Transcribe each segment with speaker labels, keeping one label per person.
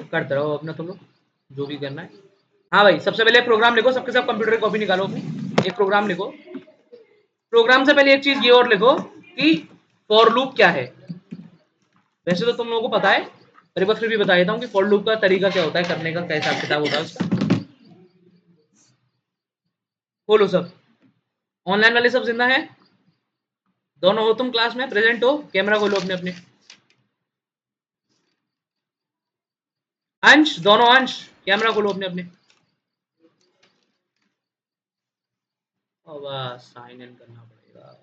Speaker 1: करते रहो अपना तुम लोग जो भी करना है। हाँ भाई, सबसे पहले प्रोग्राम लिखो, सबके सब कंप्यूटर की कॉपी निकालो अपनी, एक प्रोग्राम लिखो। प्रोग्राम से पहले एक चीज ये और लिखो कि फॉर लूप क्या है। वैसे तो तुम लोगों को पता है, पर एक बार फिर भी बता देता हूँ कि फॉर लूप का तरीका क्या होता है, करने का क्या हिसाब किताब होता है उसका। खोलो सब, ऑनलाइन वाले सब जिंदा है, दोनों हो तुम क्लास में प्रेजेंट हो, कैमरा खोलो अपने अपने। अंश, दोनों अंश कैमरा खोलो अपने अपने। बस साइन इन करना पड़ेगा।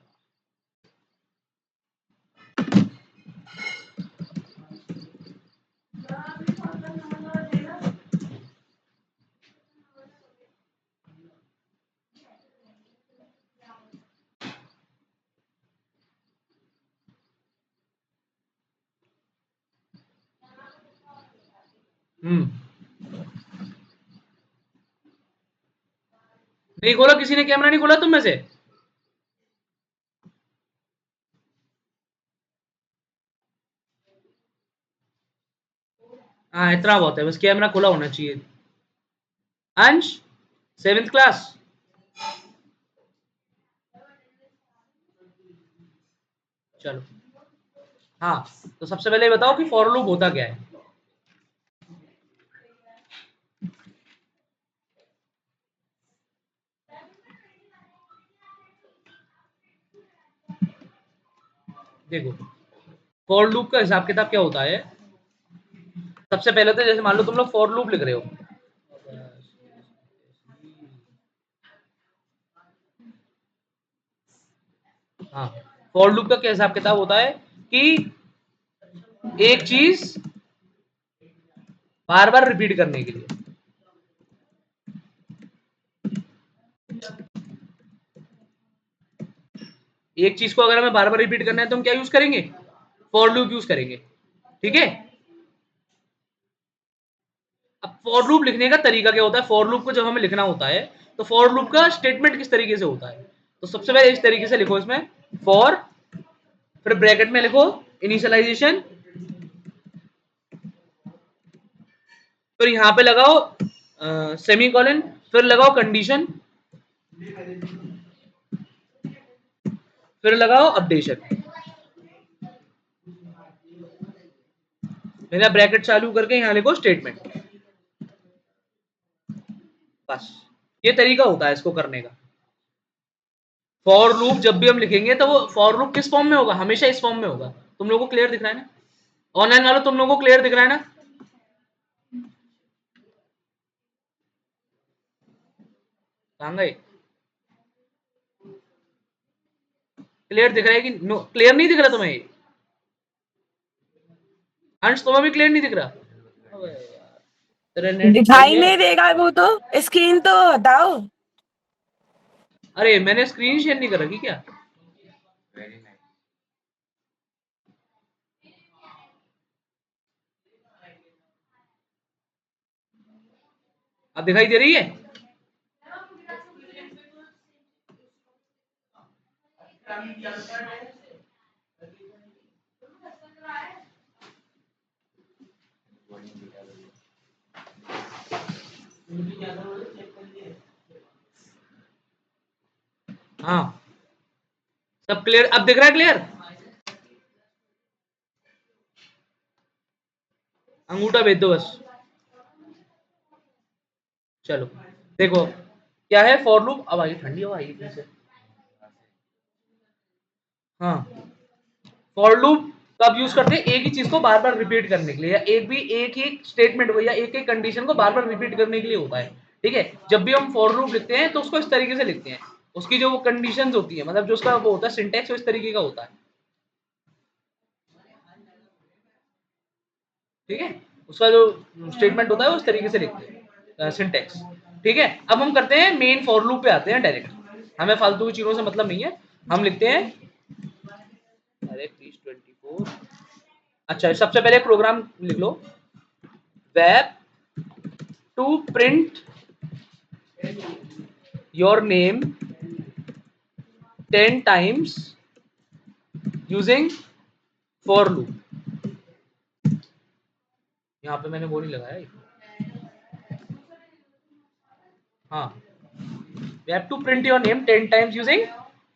Speaker 1: नहीं खोला, किसी ने कैमरा नहीं खोला तुम में से? हाँ इतना बहुत है, बस कैमरा खुला होना चाहिए। अंश, 7th क्लास। चलो, हाँ तो सबसे पहले बताओ कि फॉर लूप होता क्या है। देखो, फॉर लूप का हिसाब किताब क्या होता है। सबसे पहले तो जैसे मान लो तुम लोग फॉर लूप लिख रहे हो, हाँ, फॉर लूप का क्या हिसाब किताब होता है कि एक चीज बार बार रिपीट करने के लिए, एक चीज को अगर हमें बार बार रिपीट करना है तो हम क्या यूज करेंगे, फॉर लूप यूज करेंगे। ठीक है, अब फॉर लूप लिखने का तरीका क्या होता है, फॉर लूप को जब हमें लिखना होता है तो फॉर लूप का स्टेटमेंट किस तरीके से होता है। तो सबसे पहले इस तरीके से लिखो, इसमें फॉर, फिर ब्रैकेट में लिखो इनिशियलाइजेशन, फिर यहां पे लगाओ सेमीकोलन, फिर लगाओ कंडीशन, फिर लगाओ अपडेशन। मेरा ब्रैकेट चालू करके यहां लिखो स्टेटमेंट। बस ये तरीका होता है इसको करने का। फॉर लूप जब भी हम लिखेंगे तो वो फॉर लूप किस फॉर्म में होगा, हमेशा इस फॉर्म में होगा। तुम लोगों को क्लियर दिख रहा है ना, ऑनलाइन वालों तुम लोगों को क्लियर दिख रहा है ना? कहां गए? क्लियर दिख रहा है कि नो, क्लियर नहीं दिख रहा तुम्हें? अंश तुम्हें भी क्लियर नहीं दिख रहा? अबे यार, तेरा नेट सही
Speaker 2: दिखाई
Speaker 1: है?
Speaker 2: नहीं देगा वो तो, स्क्रीन तो हटाओ।
Speaker 1: अरे मैंने स्क्रीन शेयर नहीं कर रखी क्या? अब दिखाई दे रही है? हाँ, सब क्लियर अब दिख रहा है? क्लियर? अंगूठा भेज दो बस। चलो देखो, क्या है फॉर लूप। अब आई ठंडी हवा आई फिर से। हाँ, फॉर लूप कब यूज करते हैं, एक ही चीज को बार बार रिपीट करने के लिए, या एक ही स्टेटमेंट को या एक एक कंडीशन को बार बार रिपीट करने के लिए होता है। ठीक है, जब भी हम फॉर लूप लिखते हैं तो उसको इस तरीके से लिखते हैं, उसकी जो कंडीशंस होती है, मतलब जो उसका वो होता है सिंटैक्स, इस तरीके का होता है। ठीक है, उसका जो स्टेटमेंट होता है वो इस तरीके से लिखते हैं, सिंटैक्स। ठीक है, अब हम करते हैं मेन फॉर लूप पे आते हैं डायरेक्ट, हमें फालतू की चीजों से मतलब नहीं है। हम लिखते हैं, अरे प्लीज 24, अच्छा सबसे पहले प्रोग्राम लिख लो, वेब to print your name 10 times using for loop। यहाँ पे मैंने वो नहीं लगाया, हाँ, we have to print your name 10 times using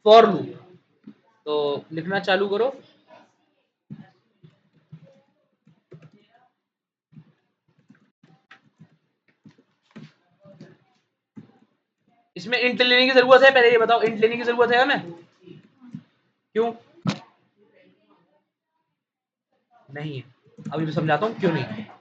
Speaker 1: for loop. तो लिखना चालू करो। इसमें इंट लेने की जरूरत है, पहले ये बताओ इंट लेने की जरूरत है हमें? क्यों नहीं है? अभी मैं समझाता हूँ क्यों नहीं है।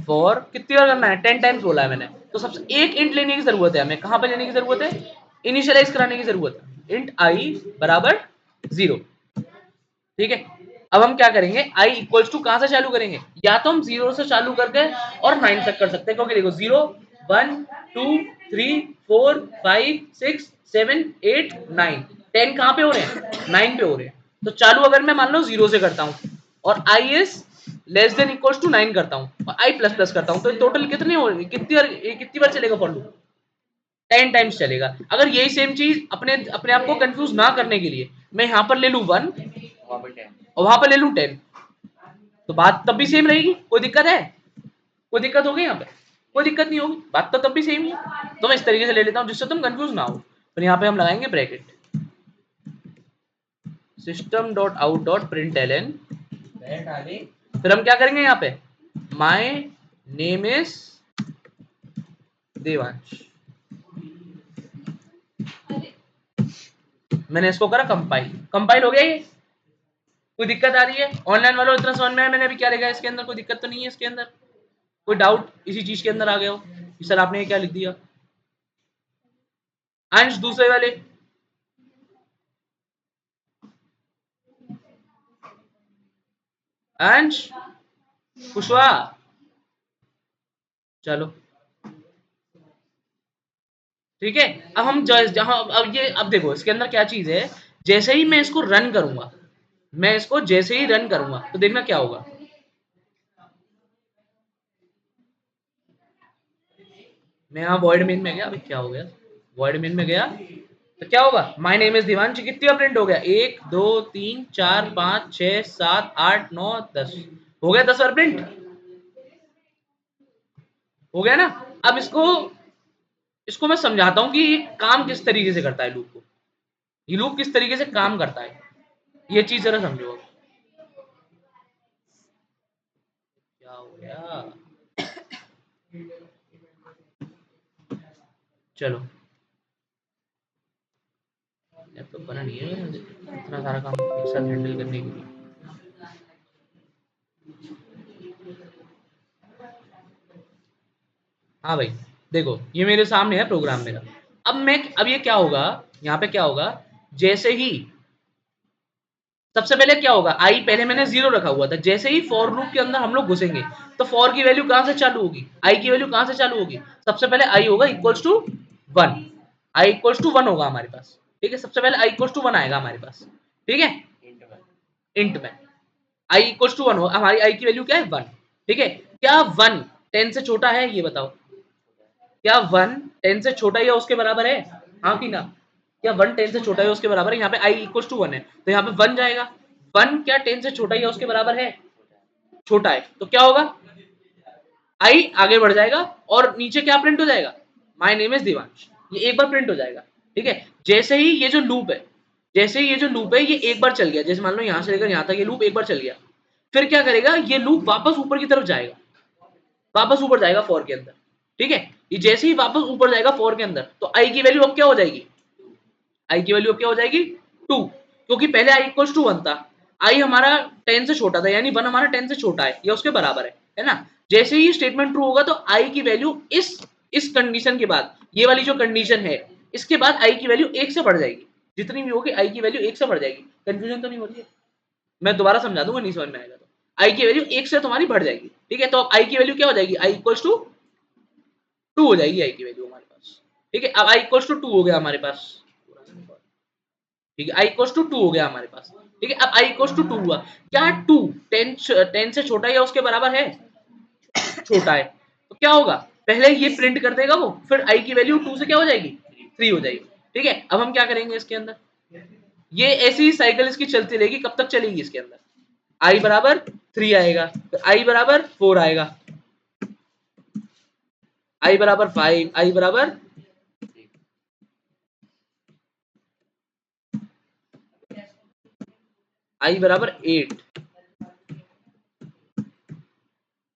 Speaker 1: फॉर कितनी बार करना है? 10 टाइम्स बोला है मैंने, तो सबसे एक इंट लेने की जरूरत है हमें। कहां पे लेने की जरूरत है? इनिशियलाइज कराने की जरूरत है। इंट आई बराबर 0, ठीक है। अब हम क्या करेंगे, आई इक्वल्स टू कहां से चालू करेंगे? या तो हम 0 से चालू करके और 9 तक कर सकते हैं, क्योंकि देखो 0 1 2 3 4 5 6 7 8 9 10 कहां पे हो रहे हैं? 9 पे हो रहे हैं। तो चालू अगर मैं मान लो 0 से करता हूं और I is less than equals to 9 करता हूं और आई प्लस प्लस करता हूं, तो टोटल कितने हो रहे? कितनी बार चलेगा फॉर लूप? 10 टाइम्स चलेगा। अगर यही सेम चीज अपने अपने आप को कंफ्यूज ना करने के लिए मैं यहां पर ले लूं 1 और वहां पर ले लूं 10, तो बात तब भी सेम रहेगी। कोई दिक्कत है? कोई दिक्कत होगी यहाँ पे? कोई दिक्कत नहीं होगी, बात तो तब भी सेम ही है। तो मैं इस तरीके से ले लेता हूँ जिससे तुम कंफ्यूज ना हो। फिर यहाँ पे हम लगाएंगे bracket system dot out dot print L N, फिर हम क्या करेंगे यहाँ पे, माई नेम इज देवांश। मैंने इसको करा कंपाइल, कंपाइल हो गया ये। कोई दिक्कत आ रही है? ऑनलाइन वालों इतना समझ में आया मैंने अभी क्या लिखा है इसके अंदर? कोई दिक्कत तो नहीं है इसके अंदर? कोई डाउट इसी चीज के अंदर आ गया हो कि सर आपने ये क्या लिख दिया? अंश दूसरे वाले, अंश कुशवा, चलो ठीक है। अब हम जहां अब ये अब देखो इसके अंदर क्या चीज है, जैसे ही मैं इसको रन करूंगा, मैं इसको जैसे ही रन करूंगा तो देखना क्या होगा। मैं यहाँ वॉइड मेन में गया, अभी क्या हो गया, वॉइड मेन में गया तो क्या होगा, माय नेम इज दिवांश कितनी बार प्रिंट हो गया? 1 2 3 4 5 6 7 8 9 10 हो गया, 10 बार प्रिंट हो गया ना। अब इसको इसको मैं समझाता हूँ कि ये काम किस तरीके से करता है लूप को, ये लूप किस तरीके से काम करता है, ये चीज जरा समझो। क्या हो गया, चलो लैपटॉप बना नहीं है इतना सारा काम एक साथ हैंडल करने के लिए। हाँ भाई देखो ये मेरे सामने है प्रोग्राम मेरा। अब ये क्या होगा, यहाँ पे क्या होगा, जैसे ही सबसे पहले क्या होगा, आई पहले मैंने 0 रखा हुआ था, जैसे ही फॉर लूप के अंदर हम लोग घुसेंगे तो फॉर की वैल्यू कहां से चालू होगी, आई की वैल्यू कहां से चालू होगी? सबसे पहले आई होगा equals to 1, I equals to 1 होगा हमारे पास, ठीक है। सबसे पहले आई इक्वल्स टू 1 आएगा हमारे पास, ठीक है। इंट में आई इक्वल्स टू 1 हो, हमारी आई की वैल्यू क्या है 1, ठीक है। क्या 1 10 से छोटा है? ये बताओ, क्या 1 10 से छोटा या उसके बराबर है? हाँ कि ना? क्या 1 10 से छोटा है उसके बराबर है? यहाँ पे आई इक्वल्स टू 1 है तो यहाँ पे 1 जाएगा। 1 क्या 10 से छोटा या उसके बराबर है? छोटा है, तो क्या होगा, आई आगे बढ़ जाएगा और नीचे क्या प्रिंट हो जाएगा, माय नेम इज दिवांश, ये एक बार प्रिंट हो जाएगा, ठीक है। जैसे ही ये जो लूप है, जैसे ही ये जो लूप है ये एक बार चल गया, जैसे मान लो यहाँ से लेकर यहाँ तक ये लूप एक बार चल गया, फिर क्या करेगा, ये लूप वापस ऊपर की तरफ जाएगा, वापस ऊपर जाएगा फॉर के अंदर, ठीक है। ये जैसे ही वापस ऊपर जाएगा फॉर के अंदर तो आई की वैल्यू अब क्या हो जाएगी, आई की वैल्यू अब क्या हो जाएगी 2, क्योंकि पहले आई इक्वल्स टू 1 था, आई हमारा 10 से छोटा था, यानी 1 हमारा 10 से छोटा है या उसके बराबर है ना। जैसे ही स्टेटमेंट ट्रू होगा तो आई की वैल्यू इस कंडीशन के बाद, ये वाली जो कंडीशन है इसके बाद आई की वैल्यू 1 से बढ़ जाएगी, जितनी भी होगी आई की वैल्यू 1 से बढ़ जाएगी। कंफ्यूजन तो नहीं हो रही है? मैं दोबारा समझा दूंगा, नहीं समझ में आएगा तो। आई की वैल्यू 1 से तुम्हारी बढ़ जाएगी, ठीक है। तो अब आई की वैल्यू क्या हो जाएगी, आई इक्वल्स टू 2 हो जाएगी आई की वैल्यू हमारे पास, ठीक है। अब आई इक्वल्स टू 2 हो गया हमारे पास, ठीक है। आई इक्वल्स टू 2 हो गया हमारे पास, ठीक है। अब आई इक्वल्स टू 2 हुआ, क्या 2 10 से छोटा या उसके बराबर है? छोटा है, तो क्या होगा, पहले ये प्रिंट कर देगा वो, फिर आई की वैल्यू 2 से क्या हो जाएगी 3 हो जाएगी, ठीक है। अब हम क्या करेंगे इसके अंदर, ये ऐसी साइकिल इसकी चलती रहेगी, कब तक चलेगी इसके अंदर, i बराबर 3 आएगा, फिर i बराबर 4 आएगा, i बराबर 5, i बराबर i बराबर 8,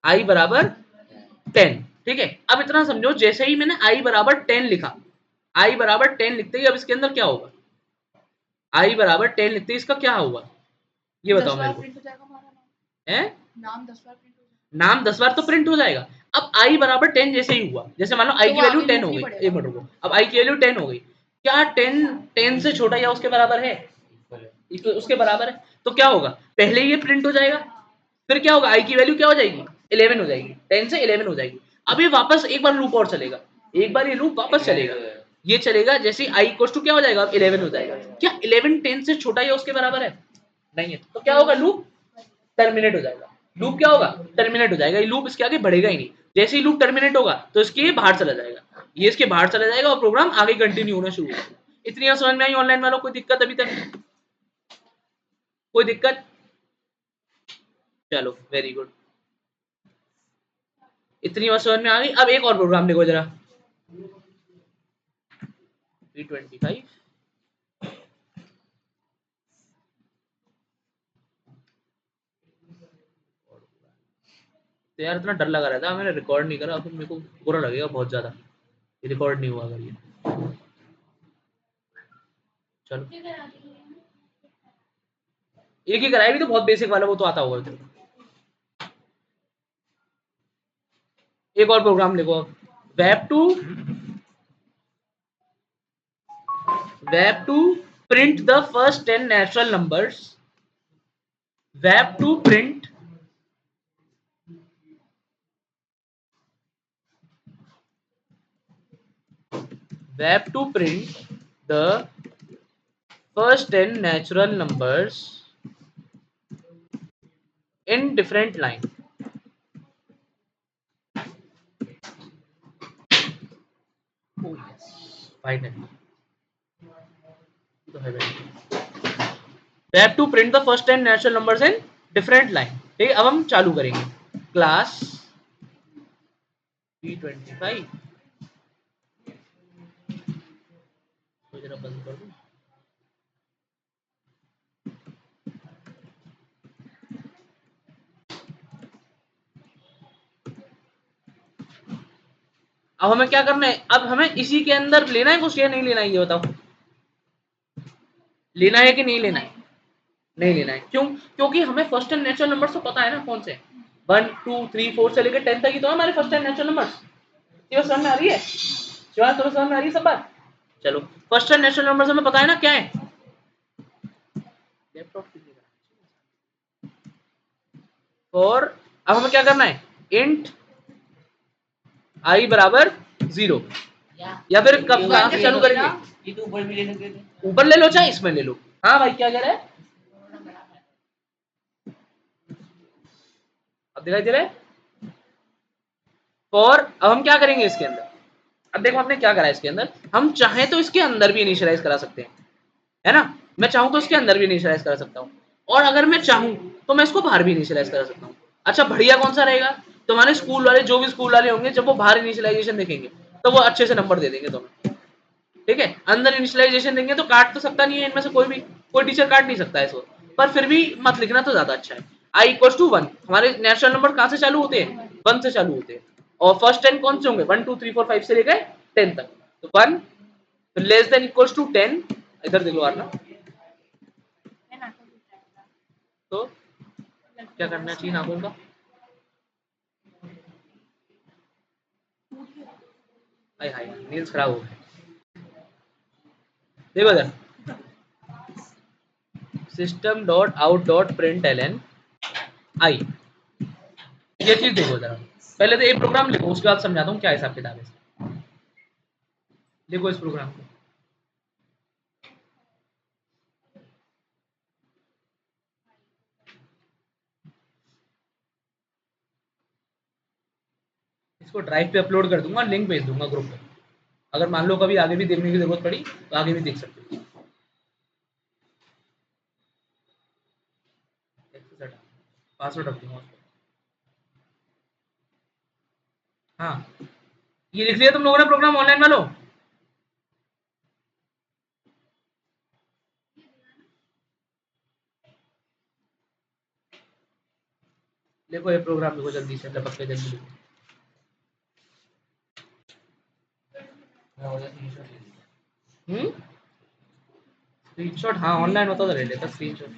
Speaker 1: i बराबर 10। ठीक है, अब इतना समझो, जैसे ही मैंने i बराबर 10 लिखा, i बराबर 10 लिखते ही अब इसके अंदर क्या होगा, i बराबर 10 लिखते ही इसका क्या होगा, ये बताओ मेरे को, है नाम 10 बार तो प्रिंट हो जाएगा। अब i बराबर 10 जैसे ही हुआ, जैसे मान लो i की वैल्यू 10 हो गई, एक मिनट रुको, अब i की वैल्यू 10 हो गई, क्या 10 से छोटा या उसके बराबर है, उसके बराबर है, तो क्या होगा, पहले ये प्रिंट हो जाएगा, फिर क्या होगा, i की वैल्यू क्या हो जाएगी, 11 हो जाएगी, 10 से 11 हो जाएगी। अब ये वापस एक बार लूप और चलेगा, एक बार ये लूप वापस चलेगा, ये चलेगा, जैसे i इक्वल टू क्या हो जाएगा, 11 हो जाएगा। क्या 11 10 से छोटा या उसके बराबर है, नहीं है, तो क्या होगा, लूप टर्मिनेट हो जाएगा, लूप क्या होगा, टर्मिनेट हो जाएगा, ये लूप इसके आगे बढ़ेगा ही नहीं, जैसे ही लूप टर्मिनेट होगा तो इसके बाहर चला जाएगा, ये इसके बाहर चला जाएगा और प्रोग्राम आगे कंटिन्यू होना शुरू होगा। इतनी समझ में आई ऑनलाइन वालों, कोई दिक्कत अभी तक, कोई दिक्कत, चलो वेरी गुड, इतनी बात समझ में आ गई। अब एक और प्रोग्राम लिखो जरा, 325, तो यार इतना डर लगा रहता है, मैंने रिकॉर्ड नहीं करा, फिर मेरे को बुरा लगेगा बहुत ज्यादा, रिकॉर्ड नहीं हुआ अगर ये, चलो एक ही कराया भी तो, बहुत बेसिक वाला, वो तो आता होगा तेरे को। एक और प्रोग्राम लिखो, web two print the first 10 natural numbers, web to print the first 10 natural numbers in different line. Oh yes, finally. web to print the first 10 natural numbers in different line। ठीक है, अब हम चालू करेंगे class P25, तो जरा बंद कर दूं, अब हमें क्या करना है, अब हमें इसी के अंदर लेना है कुछ या नहीं लेना है, ये बताओ, लेना है कि नहीं लेना है, नहीं लेना है, क्यों, क्योंकि हमें फर्स्ट एंड नेचुरल नंबर्स तो पता है ना कौन से, 1 2 3 4 से लेकर 10 तक ही तो हमारे फर्स्ट एंड नेचुरल नंबर्स, ये समझ में आ रही है, शिवान तुम्हें समझ में आ रही है सब बात, चलो फर्स्ट एंड नेचुरल नंबर्स हमें पता है ना क्या है, लैपटॉप और अब हमें क्या करना है, इंट i बराबर 0, या फिर कब कहां से चालू करेंगे, ये तो ऊपर भी ले सकते थे, ऊपर ले लो चाहे इसमें ले लो, हाँ भाई क्या कह रहा है, अब दिखाई दे रहा है, और अब हम क्या करेंगे इसके अंदर, अब देखो हमने क्या करा है इसके अंदर, हम चाहे तो इसके अंदर भी इनिशियलाइज करा सकते हैं, है ना, मैं चाहूं तो इसके अंदर भी इनिशियलाइज करा सकता हूँ, और अगर मैं चाहूं तो मैं इसको बाहर भी इनिशियलाइज करा सकता हूँ। अच्छा बढ़िया कौन सा रहेगा, तुम्हारे स्कूल वाले, जो भी स्कूल वाले होंगे, जब वो बाहर इनिशियलाइजेशन देखेंगे तो वो अच्छे से नंबर दे देंगे तुम्हें, ठीक है, अंदर इनिशियलाइजेशन देंगे तो काट तो सकता नहीं है इनमें से कोई भी, कोई टीचर काट नहीं सकता है इसको, पर फिर भी मत लिखना तो ज्यादा अच्छा है। i इक्वल टू 1, हमारे नेचुरल नंबर कहाँ से चालू होते हैं, 1 से चालू होते हैं, और फर्स्ट 10 कौन से होंगे, 1 2 3 4 5 से लेकर 10 तक, तो 1, फिर लेस देन इक्वल्स टू 10, इधर देख लो आना, तो क्या करना चाहिए नाखून का, हाय हाय नील्स खराब हो गए, देखो इधर, system dot out dot println i, ये चीज देखो जरा, पहले तो एक प्रोग्राम लिखो, उसके बाद समझाता हूँ क्या हिसाब किताब है, लिखो इस प्रोग्राम को, इसको ड्राइव पे अपलोड कर दूंगा, लिंक भेज दूंगा ग्रुप पे, अगर मान लो कभी आगे भी देखने की जरूरत पड़ी तो आगे भी देख सकते हो। एक्सेस हटा, पासवर्ड रख दूंगा उसको। हाँ, ये लिख लिया तुम लोगों ने प्रोग्राम ऑनलाइन वालों? देखो ये प्रोग्राम लिखो जल्दी से, लपक के जल्दी लिखो। स्क्रीनशॉट, हाँ ऑनलाइन होता तो ले लेता स्क्रीनशॉट।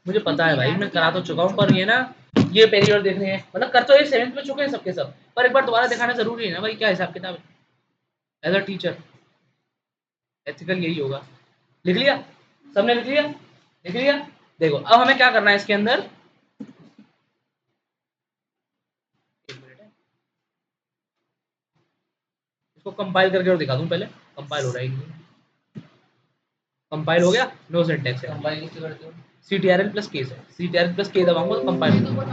Speaker 1: मुझे पता है भाई, मैं करा तो चुका हूँ, पर ये ना, ये पहली बार देख रहे हैं, मतलब कर तो ये 7th में चुके हैं सबके सब, पर एक बार दोबारा दिखाना जरूरी है ना भाई, क्या हिसाब किताब है एज अ टीचर, एथिकल यही होगा। लिख लिया? सबने लिख लिया? लिख लिया? देखो अब हमें क्या करना है इसके अंदर, एक मिनट है, इसको कंपाइल करके और दिखा दूं पहले, कंपाइल हो रहा है कि नहीं। कंपाइल हो गया, नो सिंटैक्स है। कंपाइल किससे करते हो? CTRL प्लस के से, CTRL प्लस के दबाऊंगा तो कंपाइल हो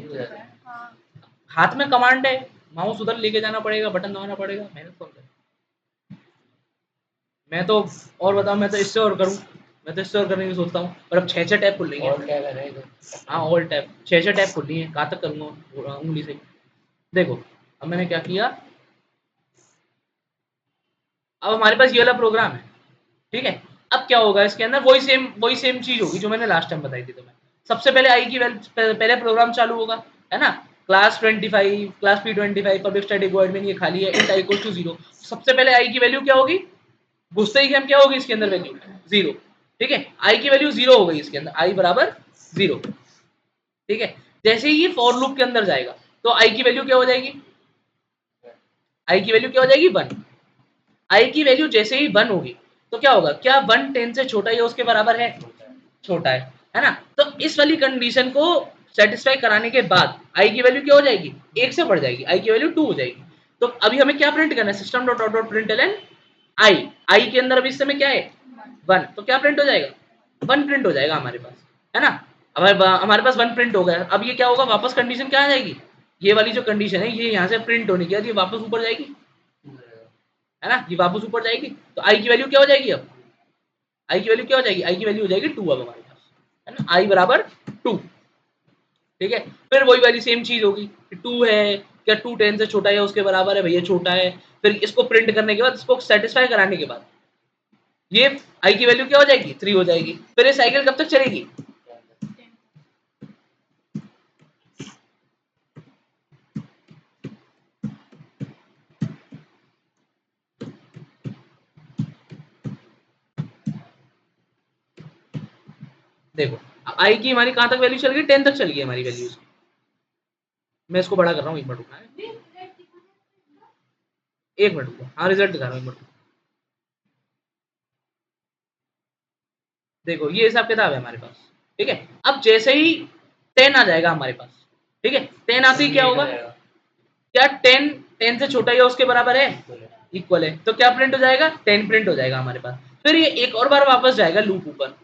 Speaker 1: जाएगा। हाथ में कमांड है, माउस उधर लेके जाना पड़ेगा, बटन दबाना पड़ेगा, मेहनत कौन करे। मैं तो, और बताओ, मैं तो इससे और करूँ, मैं तो इससे और करने की सोचता हूँ, पर अब 6 टैब खुल लेंगे। ऑल टैब है ना? हाँ ऑल टैब, 6 टैब खुल लिए, कहाँ तक करूँगा उंगली से। देखो अब मैंने क्या किया, अब हमारे पास ये वाला प्रोग्राम है, ठीक है। अब क्या होगा इसके अंदर, वही सेम चीज होगी जो मैंने लास्ट टाइम बताई थी तुम्हें। सबसे पहले आई की पहले प्रोग्राम चालू होगा, है ना। Class 25, class P25, public static void में ये खाली है, इंट आई इक्वल टू 0। सबसे पहले आई की वैल्यू क्या होगी, घुसते ही हम क्या होगी इसके अंदर वैल्यू 0, ठीक है। आई की वैल्यू 0 हो गई इसके अंदर, आई बराबर 0, ठीक है। जैसे ही ये फॉर लूप के अंदर जाएगा तो आई की वैल्यू क्या हो जाएगी, आई की वैल्यू क्या हो जाएगी 1। आई की वैल्यू जैसे ही 1 होगी तो क्या होगा, क्या 1 10 से छोटा या उसके बराबर है, छोटा है ना। तो इस वाली कंडीशन को सेटिस्फाई कराने के बाद आई की वैल्यू क्या हो जाएगी, 1 से बढ़ जाएगी, आई की वैल्यू 2 हो जाएगी। तो अभी हमें क्या प्रिंट करना है, system dot out dot println I, I के अंदर अभी इस समय क्या है 1, तो क्या प्रिंट हो जाएगा, 1 प्रिंट हो जाएगा हमारे पास, है ना। हमारे पास 1 प्रिंट हो गया। अब ये क्या होगा, वापस कंडीशन क्या आ जाएगी, ये वाली जो कंडीशन है ये यहाँ से प्रिंट होने के बाद ये वापस ऊपर जाएगी, है ना, ये वापस ऊपर जाएगी। तो आई की वैल्यू क्या हो जाएगी, अब आई की वैल्यू क्या हो जाएगी, आई की वैल्यू हो जाएगी 2 अब हमारे पास, है ना, आई बराबर 2, ठीक है। फिर वही वाली सेम चीज होगी, 2 है, क्या 2 10 से छोटा है उसके बराबर है, भैया छोटा है। फिर इसको प्रिंट करने के बाद, इसको सेटिस्फाई कराने के बाद ये आई की वैल्यू क्या हो जाएगी, 3 हो जाएगी। फिर ये साइकिल कब तक चलेगी, देखो आई की हमारी कहां तक वैल्यू चल गई, 10 तक चल गई हमारी वैल्यू। मैं इसको बड़ा कर रहा हूँ, एक मिनट रुकना है, एक मिनट रुको, हाँ रिजल्ट दिखा रहा हूँ, एक मिनट। देखो ये हिसाब किताब है हमारे पास, ठीक है। अब जैसे ही 10 आ जाएगा हमारे पास, ठीक है, 10 आते ही क्या होगा, क्या 10 10 से छोटा या उसके बराबर है, इक्वल है, तो क्या प्रिंट हो जाएगा, 10 प्रिंट हो जाएगा हमारे पास। फिर ये एक और बार वापस जाएगा लूप ऊपर,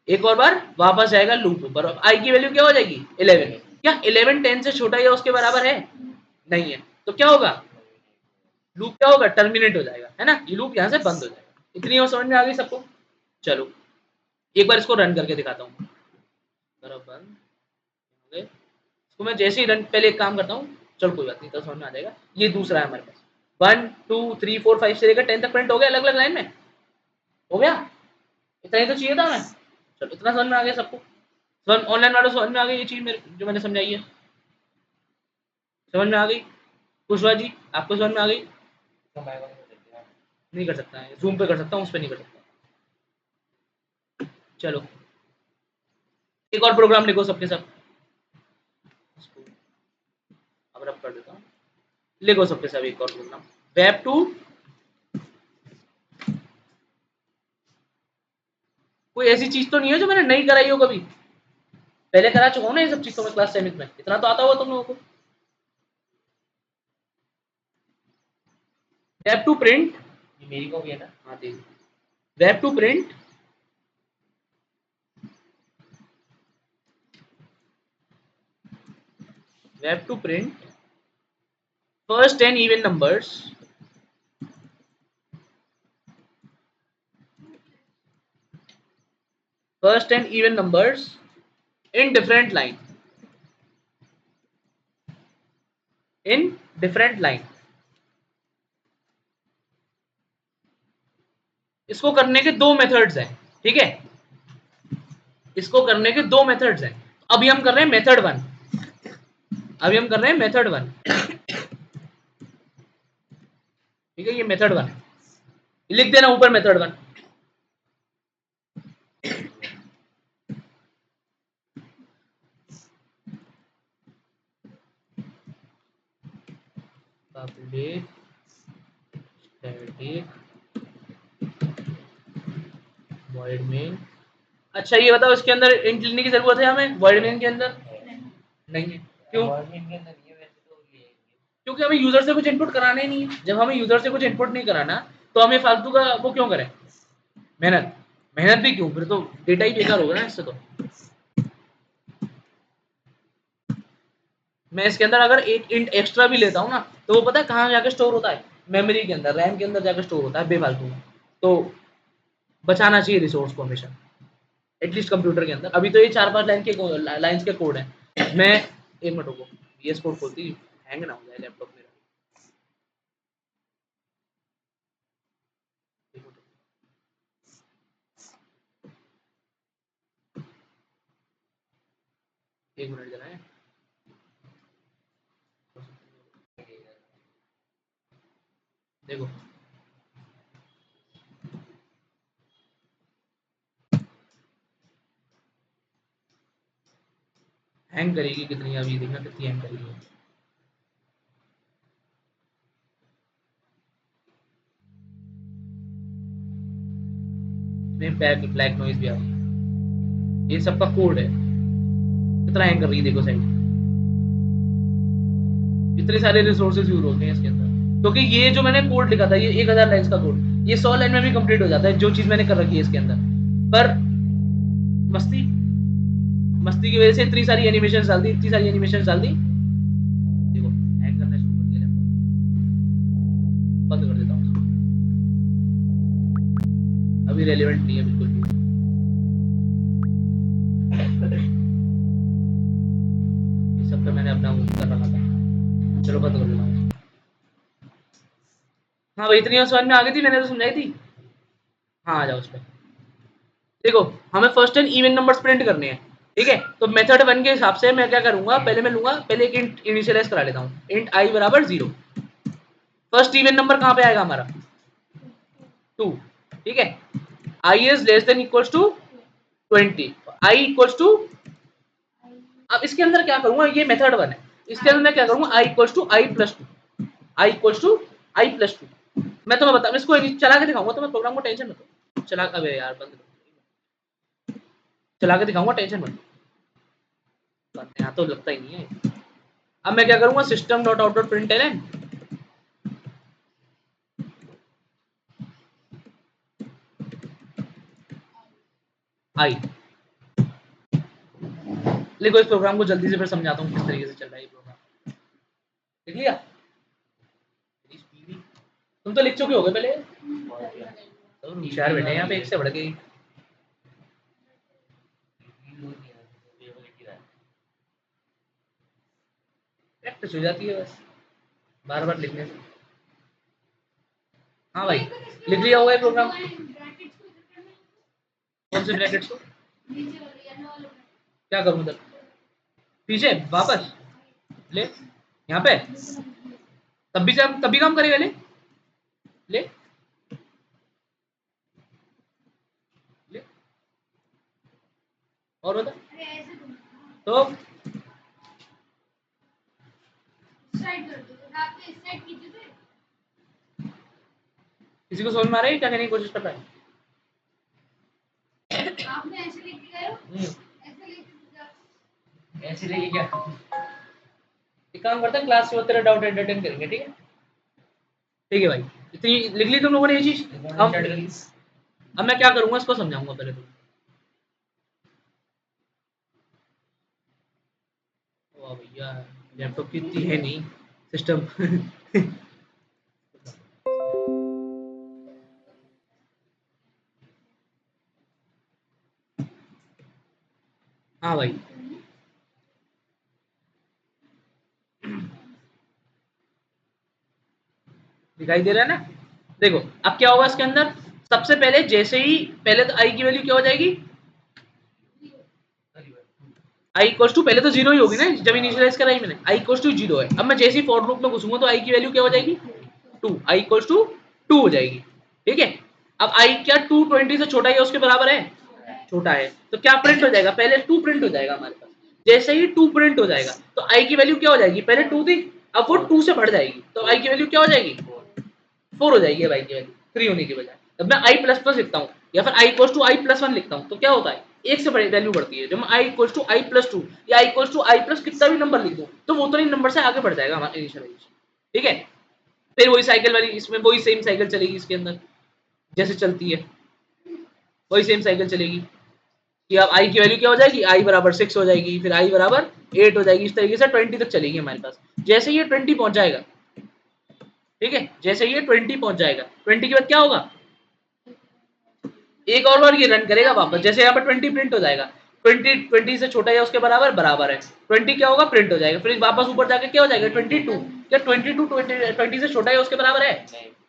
Speaker 1: एक और बार वापस जाएगा लूप ऊपर। अब आई की वैल्यू क्या हो जाएगी 11, क्या 11 10 से छोटा या उसके बराबर है, नहीं है, तो क्या होगा, लूप क्या होगा, टर्मिनेट हो जाएगा, है ना, ये लूप यहाँ से बंद हो जाएगा। इतनी और समझ में आ गई सबको। चलो एक बार इसको रन करके दिखाता हूँ, करो बंद, हो गए। इसको मैं जैसे ही रन, पहले एक काम करता हूँ, चल कोई बात नहीं, तो समझ में आ जाएगा। ये दूसरा है हमारे पास, 1 2 3 4 5 से लेकर 10 तक प्रिंट हो गया अलग अलग लाइन में, हो गया। इतना ही तो चाहिए था मैं, चलो इतना समझ में आ गया सबको, समझ ऑनलाइन वालों समझ में आ गई ये चीज मेरे जो मैंने समझाई है, समझ में आ गई। कुशवा जी आपको समझ में आ गई, नहीं कर सकता है, जूम पे कर सकता हूँ, उस पर नहीं कर सकता। चलो एक और प्रोग्राम लिखो सबके सब, अब रब कर देता हूँ, लिखो सबके सब एक और प्रोग्राम, वेब टू, कोई ऐसी चीज तो नहीं है जो मैंने नहीं कराई हो कभी, पहले करा चुका हूँ ना ये सब चीज तो मैं क्लास 7 में, इतना तो आता होगा तुम लोगों को। वेब टू प्रिंट, ये मेरी कॉपी है ना, हाँ दे, web to print web to print first 10 even numbers in different line, in different line. इसको करने के दो मेथड्स हैं, ठीक है, इसको करने के दो मेथड्स हैं. अभी हम कर रहे हैं मेथड वन, अभी हम कर रहे हैं मेथड वन, ठीक है, ये मेथड वन है, लिख देना ऊपर method one. Public static void main. अच्छा ये बताओ, इसके अंदर इंट लिखने की जरूरत है हमें वॉइड मेन के अंदर? नहीं है. क्यों? क्योंकि हमें यूजर से कुछ इनपुट कराना ही नहीं है. जब हमें यूजर से कुछ इनपुट नहीं कराना तो हमें फालतू का वो क्यों करें, मेहनत. मेहनत भी क्यों, फिर तो डेटा ही बेकार होगा ना इससे. तो मैं इसके अंदर अगर एक इंट एक्स्ट्रा भी लेता हूँ ना, तो वो पता है कहाँ जाके स्टोर होता है, मेमोरी के अंदर, रैम के अंदर जाके स्टोर होता है बेफालतू में. तो बचाना चाहिए रिसोर्स को हमेशा, एटलीस्ट कंप्यूटर के अंदर. अभी तो ये 4-5 लाइन्स के कोड है. मैं एक मिनट रुको, VS कोड खोलती, हैंग ना हो जाए लैपटॉप मेरा. एक मिनट जरा है. देखो हैंग करेगी कितनी, अभी देखना कितनी हैंग करेगी. इसमें ब्लैक नॉइज भी आ रही है. ये सबका कोड है, कितना हैंग कर रही है देखो साइड. इतने सारे रिसोर्सेज यूज होते हैं इसके अंदर, क्योंकि ये जो मैंने कोड लिखा था, ये 1000 लाइन्स का कोड, ये 100 लाइन में भी कंप्लीट हो जाता है जो चीज मैंने कर रखी है इसके अंदर. पर मस्ती, मस्ती की वजह से इतनी सारी एनिमेशन डाल दी, इतनी सारी एनिमेशन डाल दी. देखो हैंग करना शुरू कर दिया लैपटॉप. बंद कर देता हूँ, अभी रेलिवेंट नहीं है बिल्कुल भी. इस सब पे मैंने अपना कर रखा था. चलो बंद कर देता हूँ. हाँ भाई, इतनी समझ में आ गई थी, मैंने तो समझाई थी. हाँ आ जाओ उस पर. देखो हमें first and even numbers print करने हैं, ठीक है. तो मेथड वन के हिसाब से मैं क्या करूंगा, पहले मैं लूंगा, पहले एक इंट इनिशियलाइज करा लेता हूँ, इंट आई बराबर 0. फर्स्ट इवन नंबर कहाँ पे आएगा हमारा, 2, ठीक है. I is less than equals to 20, I equals to. अब इसके अंदर क्या करूंगा, ये मेथड वन है, इसके अंदर मैं क्या करूंगा, I equals to I plus two, I equals to I plus two. मैं तुम्हें बता, इसको चला के दिखाऊंगा तुम्हें, प्रोग्राम को टेंशन मत लो. चला, अबे यार बंद, चला के दिखाऊंगा, टेंशन मत लो. यहाँ तो लगता ही नहीं है. अब मैं क्या करूंगा, system dot out dot println I. लिखो इस प्रोग्राम को जल्दी से, फिर समझाता हूँ किस तरीके से चल रहा है ये प्रोग्राम. लिख लिया? तुम तो लिख चुके होगे पहले. तो होशियार बैठे यहाँ पे, एक से बढ़ के. प्रैक्टिस हो जाती है बस, बार बार लिखने से. हाँ भाई, लिख लिया होगा ये प्रोग्राम. कौन से ब्रैकेट्स को क्या करूँ उधर पीछे वापस ले, यहाँ पे तब भी काम करेगा. ले ले ले, और बता. तो किसी को समझ में आ रहा है क्या कहने की कोशिश कर रहा है? ऐसे लेके क्या, एक काम करते हैं, क्लास में तेरा डाउट एंटरटेन करेंगे, ठीक है. ठीक है भाई, इतनी लिख ली तुम लोगों ने ये चीज. अब मैं क्या करूंगा, इसको समझाऊंगा पहले. तो वाह भैया, लैपटॉप की इतनी है नहीं सिस्टम. हाँ भाई, दिखाई दे रहा है ना? देखो अब क्या होगा इसके अंदर, सबसे पहले जैसे ही पहले तो आई की वैल्यू क्या हो जाएगी, आई इक्वल टू पहले तो जीरो ही होगी ना जब इनिशियलाइज कराई मैंने, आई इक्वल टू जीरो है। अब मैं जैसे ही फॉर लूप में घुसूंगा तो आई की वैल्यू क्या हो जाएगी, two, I equal to two हो जाएगी। ठीक है, अब आई क्या टू 20 से छोटा है उसके बराबर है, छोटा है, तो क्या प्रिंट हो जाएगा, पहले टू प्रिंट हो जाएगा हमारे पास। जैसे ही टू प्रिंट हो जाएगा तो आई की वैल्यू क्या हो जाएगी, पहले टू थी, अब वो टू से बढ़ जाएगी, तो आई की वैल्यू क्या हो जाएगी, फोर हो जाएगी। अब आई की वैल्यू थ्री होने की बजाय जब मैं आई प्लस प्लस लिखता हूँ या फिर I equal to I plus one लिखता हूँ तो क्या होता है, एक से बड़ी वैल्यू बढ़ती है। जब मैं I equal to I plus two या I equal to I plus कितना भी नंबर लिख दूँ तो वो उतने नंबर से आगे बढ़ जाएगा हमारा इनिशियलाइजेशन। ठीक है, फिर वही साइकिल वाली, इसमें वही सेम साइकिल चलेगी इसके अंदर जैसे चलती है, वही सेम साइकिल चलेगी कि अब आई की वैल्यू क्या हो जाएगी, आई बराबर 6 हो जाएगी, फिर आई बराबर 8 हो जाएगी, इस तरीके से 20 तक चलेगी हमारे पास। जैसे ये 20 पहुंच जाएगा, ठीक है, जैसे ये 20 पहुंच जाएगा, 20 के बाद क्या होगा, एक और बार ये रन करेगा वापस, जैसे यहाँ पर 20 प्रिंट हो जाएगा, 20 से छोटा या उसके बराबर बराबर है, 20 क्या होगा प्रिंट हो जाएगा, फिर वापस ऊपर जाके क्या हो जाएगा 22, क्या 22 20 से छोटा या उसके बराबर है,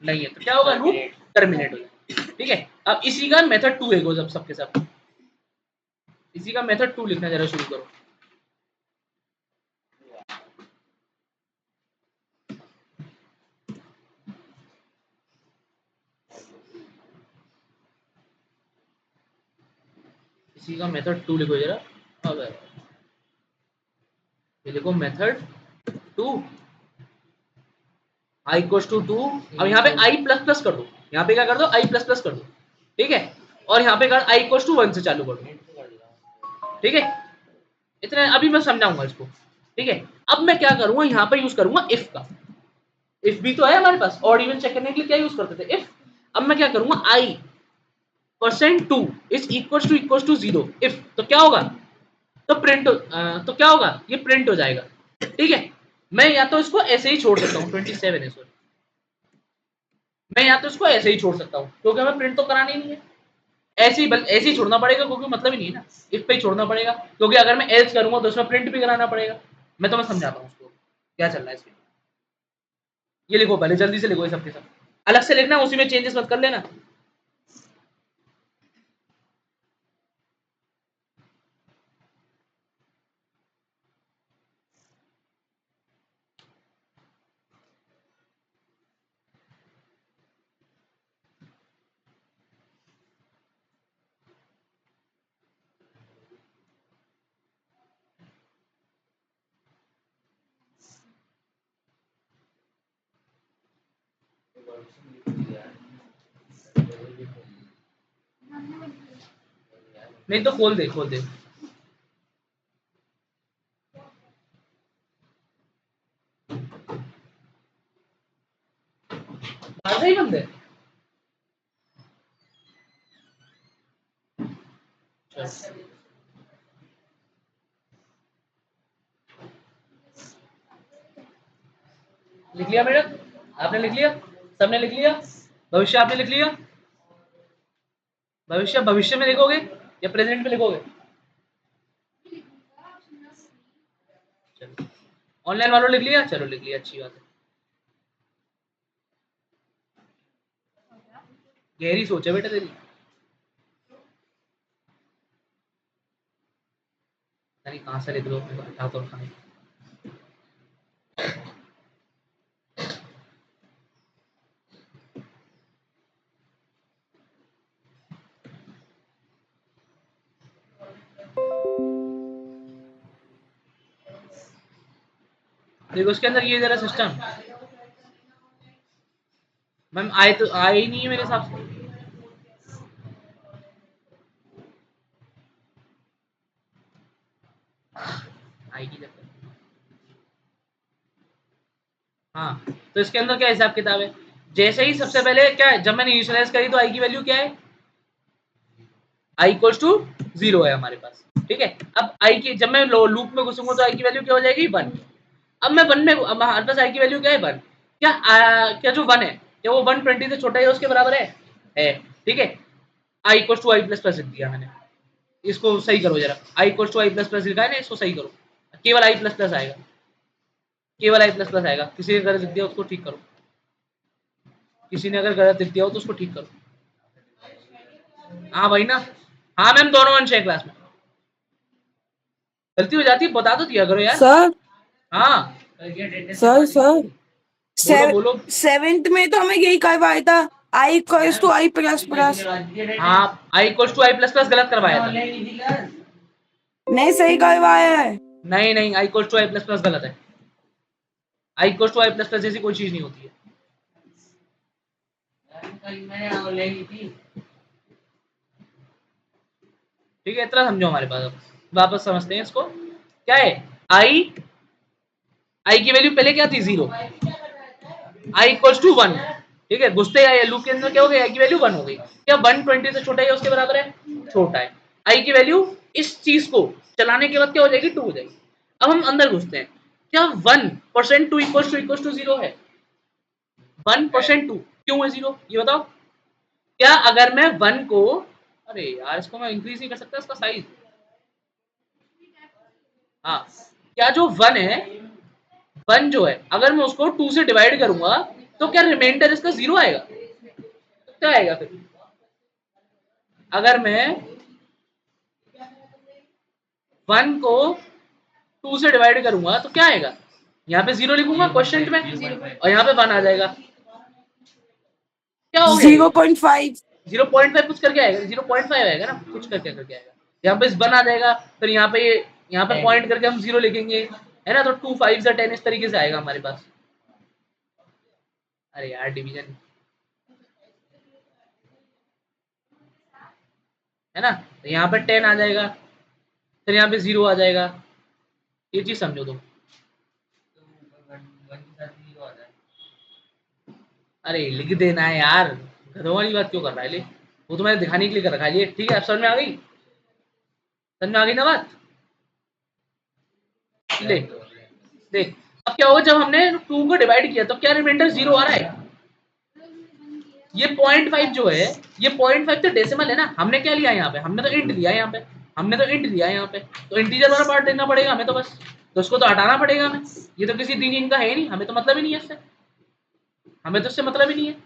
Speaker 1: नहीं है, तो क्या होगा, लूप टर्मिनेट हो जाएगा। ठीक है, अब इसी का मेथड 2 है सब सबके सब, इसी का मेथड 2 लिखना जरा शुरू करो। इसी का मेथड 2 लिखो जरा। अब ये देखो मेथड 2, आई इक्वल्स टू 2। अब यहाँ पे आई प्लस प्लस कर दो, यहाँ पे क्या कर दो, आई प्लस प्लस कर दो, ठीक है, और यहाँ पे कर आई इक्वल्स टू 1 से चालू कर दो। ठीक है, इतना अभी मैं समझाऊंगा इसको। ठीक है, अब मैं क्या करूंगा, यहाँ पे यूज करूंगा इफ का, इफ भी तो है हमारे पास, ऑड इवन चेक करने के लिए क्या यूज करते थे, इफ। अब मैं क्या करूंगा, I percent two is equal to zero, if तो क्या होगा, तो तो क्या होगा, ये प्रिंट हो जाएगा। ठीक है, मैं या तो इसको ऐसे ही छोड़ सकता हूँ, 27 है सॉरी, मैं या तो इसको ऐसे ही छोड़ सकता हूँ क्योंकि हमें प्रिंट तो करानी नहीं है, ऐसे ही छोड़ना पड़ेगा क्योंकि मतलब ही नहीं है ना, इफ पे ही छोड़ना पड़ेगा, क्योंकि अगर मैं एल्स करूंगा तो उसमें प्रिंट भी कराना पड़ेगा। मैं तुम्हें समझाता हूँ उसको क्या चल रहा है इसमें। ये लिखो पहले, जल्दी से लिखो ये सबके सब, अलग से लिखना, उसी में चेंजेस मत कर लेना। नहीं तो खोल दे, खोल दे, बाहर से ही बंद है। चल, लिख लिया मैडम, आपने लिख लिया, सबने लिख लिया, भविष्य आपने लिख लिया, भविष्य भविष्य में लिखोगे या प्रेजेंट में लिखोगे, चलो ऑनलाइन वालों लिख लिया, चलो लिख लिया, अच्छी बात है, गहरी सोच है बेटा तेरी, नहीं कहाँ से लिख लो, मेरे को हटा तो रखा है। देखो उसके अंदर ये जरा सिस्टम, मैम आए तो आए ही नहीं है मेरे हिसाब से, आएगी जब तक। हाँ, तो इसके अंदर क्या हिसाब किताब है, जैसे ही सबसे पहले क्या है, जब मैंने इनिशियलाइज करी तो आई की वैल्यू क्या है, आई इक्वल्स टू जीरो है हमारे पास। ठीक है, अब आई की जब मैं लूप में घुसूंगा तो आई की वैल्यू क्या हो जाएगी, वन। अब मैं वन में, अब हमारे पास आई की वैल्यू क्या है, वन। क्या जो 1 है क्या वो 120 से छोटा है उसके बराबर है, ठीक है। I equal to I plus plus लिख दिया मैंने, इसको सही करो जरा, I equal to I plus plus लिखा है ना, इसको सही करो, केवल आई प्लस प्लस आएगा, केवल आई प्लस प्लस आएगा। किसी ने गलत लिख दिया उसको ठीक करो, किसी ने अगर गलत लिख दिया हो तो उसको ठीक करो। हाँ भाई ना, हाँ मैम दोनों अंश है क्लास में, गलती हो जाती है बता तो दिया करो यार।
Speaker 2: सर
Speaker 1: हाँ
Speaker 2: सर सर
Speaker 1: बोलो बोलो।
Speaker 2: सेवेंथ में तो हमें यही करवाया था, I equals to I plus plus.
Speaker 1: हाँ I equal to I plus plus गलत करवाया था।
Speaker 2: नहीं सही करवाया है।
Speaker 1: नहीं नहीं, I equal to I plus plus गलत है, I equal to I plus plus जैसी कोई चीज नहीं होती है। ठीक है इतना समझो हमारे पास, अब वापस समझते हैं इसको। क्या है आई, आई की वैल्यू पहले क्या थी 0, आई इक्वल टू 1, ठीक है। घुसते आए लूप के अंदर क्या हो गया, आई की वैल्यू 1 हो गई। क्या 120 से छोटा है उसके बराबर है, छोटा है। आई की वैल्यू इस चीज को चलाने के बाद क्या हो जाएगी 2 हो जाएगी। अब हम अंदर घुसते हैं, क्या 1% 2 इक्वल टू 0 है, 1% 2 क्यों है 0 ये बताओ। क्या अगर मैं 1 को, अरे यार इसको मैं इंक्रीज नहीं कर सकता इसका साइज, हाँ क्या जो 1 है, 1 जो है अगर मैं उसको 2 से डिवाइड करूंगा तो क्या रिमाइंडर इसका 0 आएगा, तो क्या आएगा फिर। अगर मैं 1 को 2 से डिवाइड करूंगा तो क्या आएगा, यहाँ पे 0 लिखूंगा क्वेश्चन में और यहाँ पे 1 आ जाएगा, क्या हो गया ये
Speaker 2: 0.5।
Speaker 1: 0.5 कुछ करके आएगा, 0.5 आएगा ना, कुछ करके करके आएगा। यहाँ पे 1 आ जाएगा, फिर यहाँ पे यहाँ पे पॉइंट करके हम 0 लिखेंगे, है ना, तो 2 5 से 10 इस तरीके से आएगा हमारे पास। अरे यार डिवीजन है ना, तो यहाँ पे 10 आ जाएगा, फिर यहाँ पे 0 आ जाएगा, ये चीज समझो तुम। अरे लिख देना है यार, घरों वाली बात क्यों कर रहा है ले, वो तो मैंने दिखाने के लिए कर रखा है ये, ठीक है। अब समझ में आ गई, समझ में आ गई ना बात। ले देख, अब क्या होगा जब हमने 2 को डिवाइड किया तो क्या रिमाइंडर 0 आ रहा है। ये 0.5 जो है, ये 0.5 तो डेसिमल है ना, हमने क्या लिया यहाँ पे, हमने तो इंट लिया यहाँ पे, हमने तो इंट लिया यहाँ पे, तो इंटीजर वाला पार्ट देना पड़ेगा हमें तो बस, तो उसको तो हटाना पड़ेगा हमें। ये तो किसी दिन का है नहीं, हमें तो मतलब ही नहीं है इससे, हमें तो इससे मतलब ही नहीं है,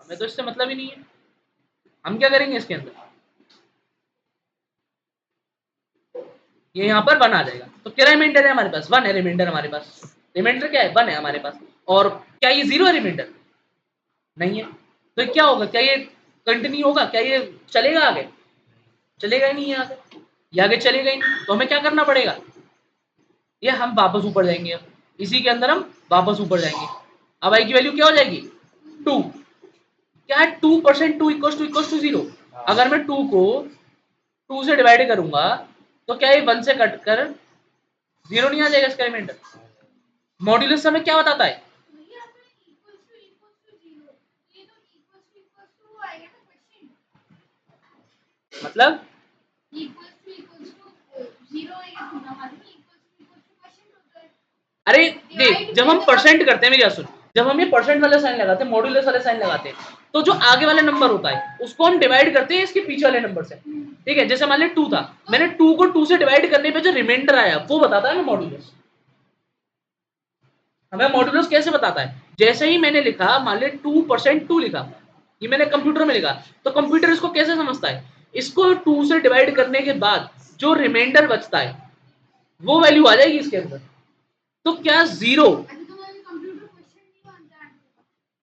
Speaker 1: हमें तो इससे मतलब ही नहीं है। हम क्या करेंगे इसके अंदर, ये यहाँ पर 1 आ जाएगा, तो क्या रिमाइंडर है हमारे पास, 1 है रिमाइंडर हमारे पास, रिमाइंडर क्या है 1 है हमारे पास। और क्या ये 0 है रिमाइंडर, नहीं है, तो क्या होगा, क्या ये कंटिन्यू होगा, क्या ये चलेगा आगे, चलेगा ही नहीं है आगे, ये आगे चलेगा ही नहीं, तो हमें क्या करना पड़ेगा, ये हम वापस ऊपर जाएंगे, अब इसी के अंदर हम वापस ऊपर जाएंगे। अब आई की वैल्यू क्या हो जाएगी 2, क्या है 2% 2 इक्वल टू 0, अगर मैं 2 को 2 से डिवाइड करूंगा तो क्या ये 1 से कट कर 0 नहीं आ जाएगा इसका रिमाइंडर। मॉड्यूलस हमें क्या बताता है, मतलब अरे देख जब हम परसेंट करते हैं, मेरी बात सुन, जब हम ये परसेंट वाला साइन लगाते हैं, मॉड्यूलस वाले साइन लगाते हैं, तो जो आगे वाला नंबर होता है उसको हम डिवाइड करते हैं इसके पीछे वाले नंबर से, ठीक है। जैसे मान लिया 2 था, मैंने 2 को 2 से डिवाइड करने पे जो रिमाइंडर आया वो बताता है ना मॉड्यूलस। हमें मॉड्यूलस कैसे बताता है, जैसे ही मैंने लिखा मान लिया 2% 2 लिखा, ये मैंने कंप्यूटर में लिखा, तो कंप्यूटर इसको कैसे समझता है, इसको 2 से डिवाइड करने के बाद जो रिमाइंडर बचता है वो वैल्यू आ जाएगी इसके अंदर। तो क्या 0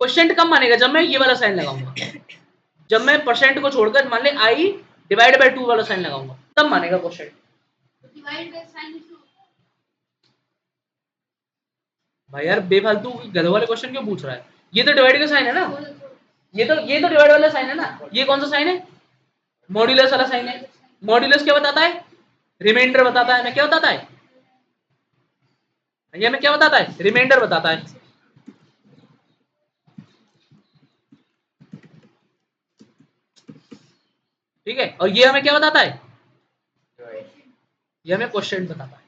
Speaker 1: क्वेश्चन कब मानेगा, जब मैं ये वाला साइन लगाऊंगा, जब मैं परसेंट को छोड़कर मान ले आई डिवाइड बाय 2 वाला साइन लगाऊंगा तब मानेगा क्वेश्चन। भाई यार बेफालतू गधे वाले क्वेश्चन क्यों पूछ रहा है, ये तो डिवाइड का साइन है ना, ये तो डिवाइड वाला साइन है ना, ये कौन सा साइन है, मॉड्यूलस वाला साइन है। मॉड्यूलस क्या बताता है, रिमाइंडर बताता है, मैं क्या बताता है, ये हमें क्या बताता है, रिमाइंडर बताता है। ठीक है, और ये हमें क्या बताता है, ये हमें क्वेश्चन बताता है।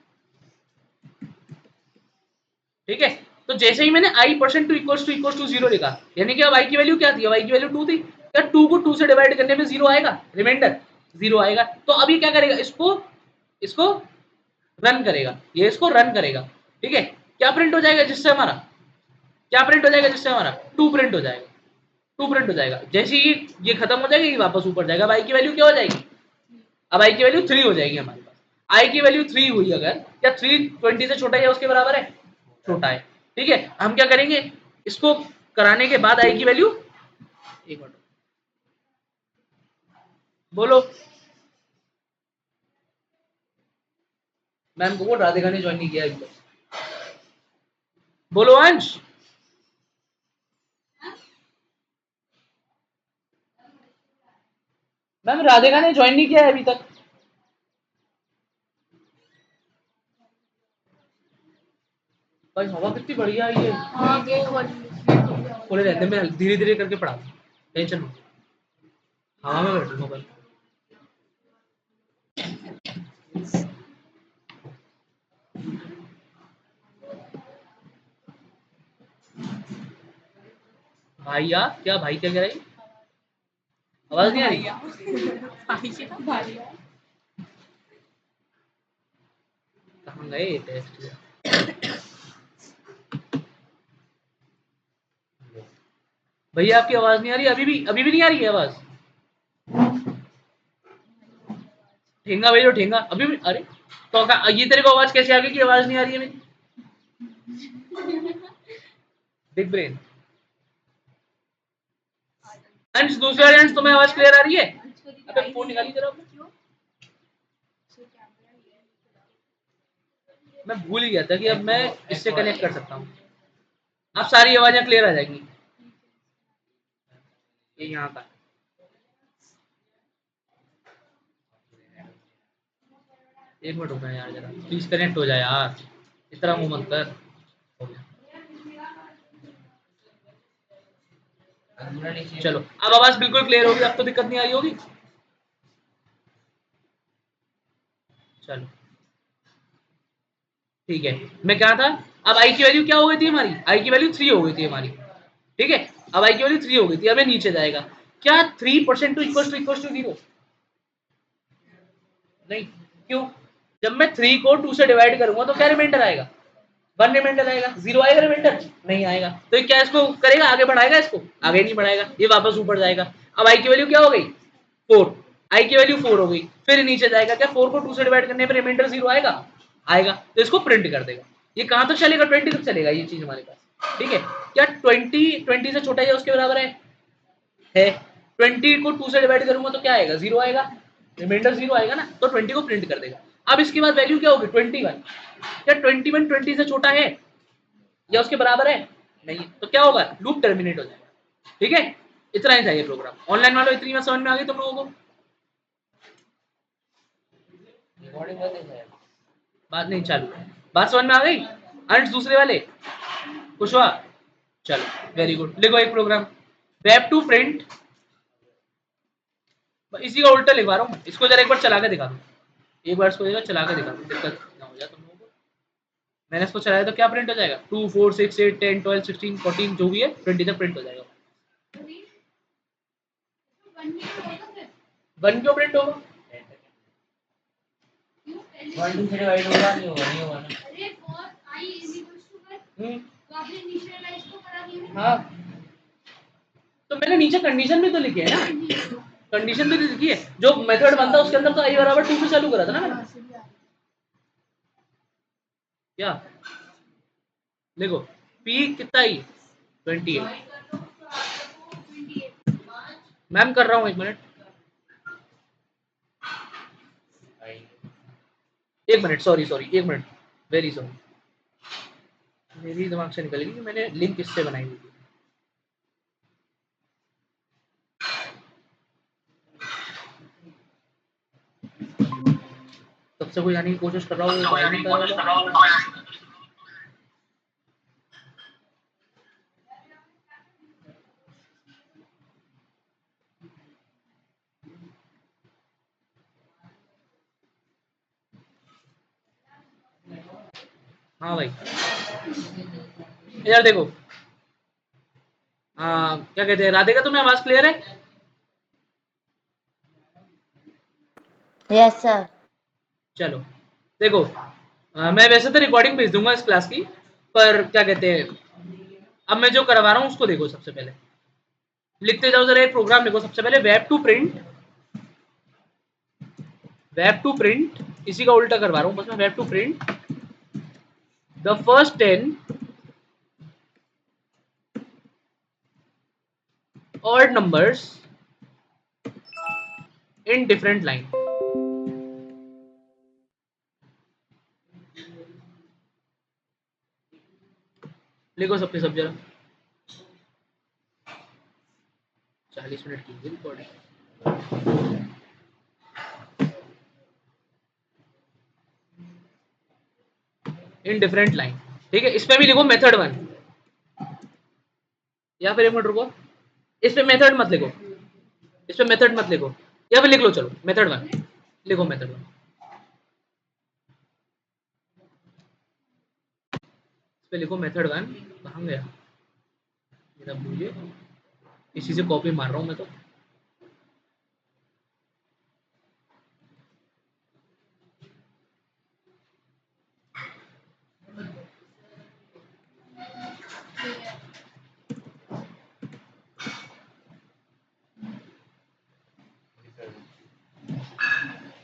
Speaker 1: ठीक है, तो जैसे ही मैंने i percent to equals to 0 लिखा, यानी कि अब i की वैल्यू क्या थी, अब i की वैल्यू 2 थी, क्या 2 को 2 से डिवाइड करने पे 0 आएगा, रिमाइंडर 0 आएगा। तो अभी क्या करेगा, इसको रन करेगा, ये इसको रन करेगा, ठीक है। क्या प्रिंट हो जाएगा जिससे हमारा, क्या प्रिंट हो जाएगा जिससे हमारा 2 प्रिंट हो जाएगा, 2 प्रिंट हो जाएगा। जैसे ही ये खत्म हो जाएगा, ये वापस ऊपर जाएगा। अब i की वैल्यू क्या हो जाएगी, अब i की वैल्यू 3 हो जाएगी हमारे पास। i की वैल्यू 3 हुई अगर, क्या 3 20 से छोटा है या उसके बराबर है, छोटा है, ठीक है। हम क्या करेंगे, इसको कराने के बाद i की वैल्यू, एक मिनट बोलो, मैम को राधिका ने ज्वाइन नहीं किया अभी तक, बोलो अंश। मैम राधिका ने ज्वाइन नहीं किया है अभी तक। भाई हवा कितनी बढ़िया आई है, खोले रहते, मैं धीरे धीरे करके पढ़ा, टेंशन लो, हवा में बैठूंगा बस। भाईया क्या, भाई क्या कह रही, आवाज नहीं आ रही, कहाँ गए टेस्ट, भैया आपकी आवाज नहीं आ रही, अभी भी नहीं आ रही है आवाज, ठेंगा भेजो ठेंगा, अभी भी, अरे तो ये तेरे को आवाज कैसे आ गई कि आवाज नहीं आ रही है मेरी, बिग ब्रेन। अंश दूसरा अंश, तुम्हें आवाज क्लियर आ रही है, अबे फोन निकाली जरा अपना। मैं भूल ही गया था कि अब मैं इससे कनेक्ट कर सकता हूँ, अब सारी आवाजें क्लियर आ जाएंगी। ये यहाँ का, एक मिनट रुकना यार जरा, प्लीज कनेक्ट हो जाए यार, इतना मुंह मत कर, हो गया। चलो अब आवाज बिल्कुल क्लियर होगी, अब तो दिक्कत नहीं आई होगी। चलो ठीक है, मैं क्या था, अब आई की वैल्यू क्या हो गई थी हमारी, आई की वैल्यू 3 हो गई थी हमारी, ठीक है। अब आई की वैल्यू 3 हो गई थी, अब ये नीचे जाएगा, क्या 3% टू इक्वल टू 0, नहीं, क्यों, जब मैं 3 को 2 से डिवाइड करूंगा तो क्या रिमाइंडर आएगा, 1 रिमाइंडर आएगा, 0 आएगा रिमाइंडर, नहीं आएगा। तो ये क्या इसको करेगा, आगे बढ़ाएगा, इसको आगे नहीं बढ़ाएगा, ये वापस ऊपर जाएगा। अब आई की वैल्यू क्या हो गई, 4, आई की वैल्यू 4 हो गई, फिर नीचे जाएगा, क्या 4 को 2 से डिवाइड करने पर रिमाइंडर 0 आएगा, आएगा, तो इसको प्रिंट कर देगा। ये कहां तक चलेगा, 20 तक चलेगा ये चीज हमारे पास, ठीक है। क्या 20 से छोटा है उसके बराबर है 20 को 2 से डिवाइड करूंगा तो क्या आएगा, 0 आएगा, रिमाइंडर 0 आएगा ना, तो 20 को प्रिंट कर देगा। अब इसके बाद वैल्यू क्या होगी, 21, क्या 21 20 से छोटा है या उसके बराबर है, नहीं, तो क्या होगा, लूप टर्मिनेट हो जाएगा, ठीक है। इतना ही था ये प्रोग्राम। ऑनलाइन वालों इतनी बात समझ में आ गई तुम लोगों को, बात नहीं चालू, बात समझ में आ गई, अंश दूसरे वाले कुछ हुआ, चलो वेरी गुड, लिखो एक प्रोग्राम, वेब टू प्रिंट, इसी का उल्टा लिखवा रहा हूँ, इसको जरा एक बार चला के दिखा दो, एक बार इसको चला के दिखा दो, दिक्कत ना हो जाए तुम लोगों को। मैंने इसको चलाया तो क्या प्रिंट हो जाएगा, 2 4 6 8 10 12 16 14 जो भी है 20 तक प्रिंट हो जाएगा। 1 क्यों प्रिंट होगा, 1 2 से डिवाइड होगा, नहीं होगा, नहीं होगा ना, अरे for I is equals to 1, तो आपने इनिशियलाइज तो करा दिया, हाँ तो मैंने नीचे कंडीशन भी तो लिखी है ना, कंडीशन भी तो लिखी है, जो मेथड बनता है उसके अंदर तो आई बराबर 2 से चालू करा था ना मैंने, क्या देखो पी कितना ही 28, मैम कर रहा हूँ, एक मिनट, एक मिनट, सॉरी सॉरी, एक मिनट, वेरी सॉरी, मेरी दिमाग से निकल गई कि मैंने लिंक किससे बनाई हुई थी। तब से कोई आने की कोशिश कर रहा हूँ, हाँ भाई इधर देखो, क्या कहते हैं, राधिका तुम्हें आवाज क्लियर है?
Speaker 3: Yes sir.
Speaker 1: चलो देखो, मैं वैसे तो रिकॉर्डिंग भेज दूंगा इस क्लास की, पर क्या कहते हैं, अब मैं जो करवा रहा हूँ उसको देखो। सबसे पहले लिखते जाओ जरा, एक प्रोग्राम लिखो सबसे पहले, वेब टू प्रिंट, इसी का उल्टा करवा रहा हूँ बस मैं, web to print the first 10 odd numbers in different line। लिखो सबके सब जरा, 40 मिनट की रिकॉर्डिंग। इन डिफरेंट लाइन, ठीक है। इसमें भी लिखो मेथड 1, या फिर एक मिनट रुको, इस पे मेथड मत लिखो, इस पे मेथड मत लिखो, या फिर लिख लो, चलो मेथड 1 लिखो, मेथड 1 इस पे लिखो, मेथड 1 कहाँ गया मेरा, भूलिए, इसी से कॉपी मार रहा हूँ मैं तो।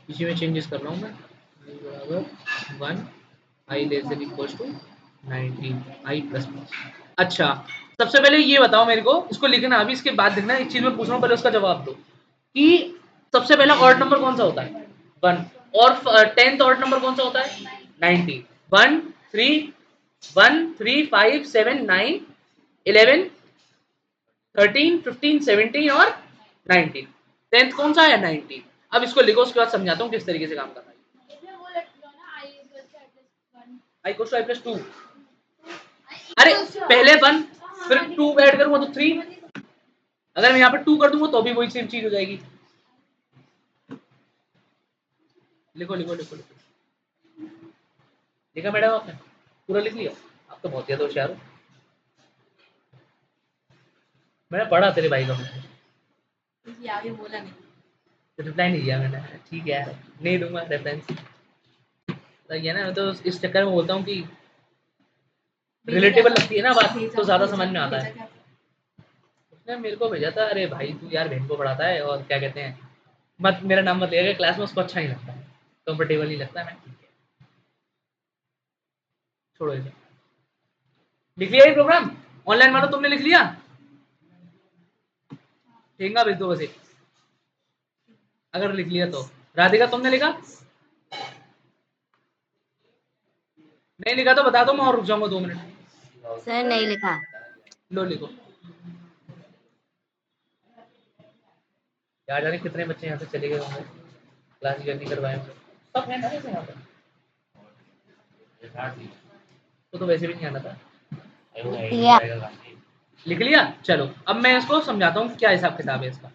Speaker 1: इसी में चेंजेस कर रहा हूँ मैं, i बराबर 1, i less than equals to 19, i plus plus. अच्छा, सबसे पहले ये बताओ मेरे को, इसको लिखना अभी, इसके बाद लिखना, एक चीज मैं पूछ रहा हूँ, पहले उसका जवाब दो कि सबसे पहला ऑड नंबर कौन सा होता है, 1, और 10th ऑड नंबर कौन सा होता है, 90। 1 3 1 3 5 7 9 11 13 15 17 और 19, 10th कौन सा है, 19। अब इसको लिखो, उसके बाद समझाता हूँ किस तरीके से काम करना है। i equal to i plus 2, अरे पहले 1 फिर 2 ऐड करूंगा तो 3, अगर मैं यहाँ पे 2 कर दूंगा तो भी वही सेम चीज हो जाएगी। लिखो लिखो लिखो लिखो, लिखा मैडम आपने, पूरा लिख लिया? आप तो बहुत ज्यादा होशियार हो, मैंने पढ़ा तेरे भाई का, मैंने आगे बोला नहीं, रिप्लाई नहीं दिया मैंने, ठीक है यार, नहीं दूंगा रेफरेंस, तो ये ना, मैं तो इस चक्कर में बोलता हूँ कि रिलेटेबल लगती है ना बात तो ज्यादा समझ में आता है। उसने मेरे को भेजा था, अरे भाई तू यार बहन को पढ़ाता है और क्या कहते हैं, मत मेरा नाम मत लिया क्लास में, उसको अच्छा नहीं लगता, कंफर्टेबल नहीं लगता। मैं ठीक है, छोड़ो इसे। लिख लिया ये प्रोग्राम ऑनलाइन वालों, तुमने लिख लिया? ठेंगा भेज दो बस एक, अगर लिख लिया तो। राधिका तुमने लिखा? नहीं लिखा तो बता दो, मैं और रुक जाऊंगा 2 मिनट।
Speaker 3: सर नहीं लिखा।
Speaker 1: लो लिखो। यार जाने कितने बच्चे यहाँ से चले गए होंगे, क्लास जर्नी करवाए होंगे, सब है ना वैसे यहाँ पे, तो वैसे भी नहीं आना था।
Speaker 3: या
Speaker 1: लिख लिया? चलो अब मैं इसको समझाता हूँ क्या हिसाब किताब है इसका।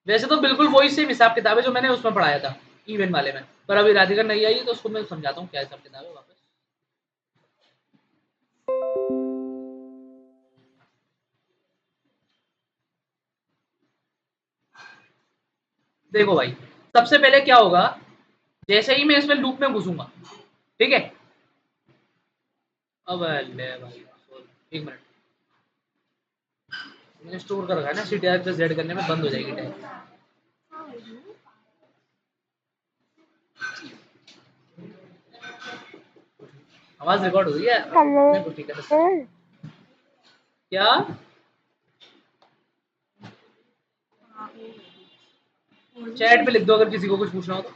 Speaker 1: वैसे तो बिल्कुल वही सेम हिसाब किताब है जो मैंने उसमें पढ़ाया था, इवेंट वाले में, पर अभी राधिका नहीं आई तो उसको मैं समझाता हूँ क्या हिसाब किताब है वापस। देखो भाई, सबसे पहले क्या होगा, जैसे ही मैं इसमें लूप में घुसूंगा, ठीक है, अब ले भाई, एक मिनट, मैंने स्टोर कर रखा है ना, CTR प्लस Z करने में बंद हो जाएगी टैब। आवाज रिकॉर्ड हो रही है अपने को, ठीक है। क्या चैट पे लिख दो अगर किसी को कुछ पूछना हो तो।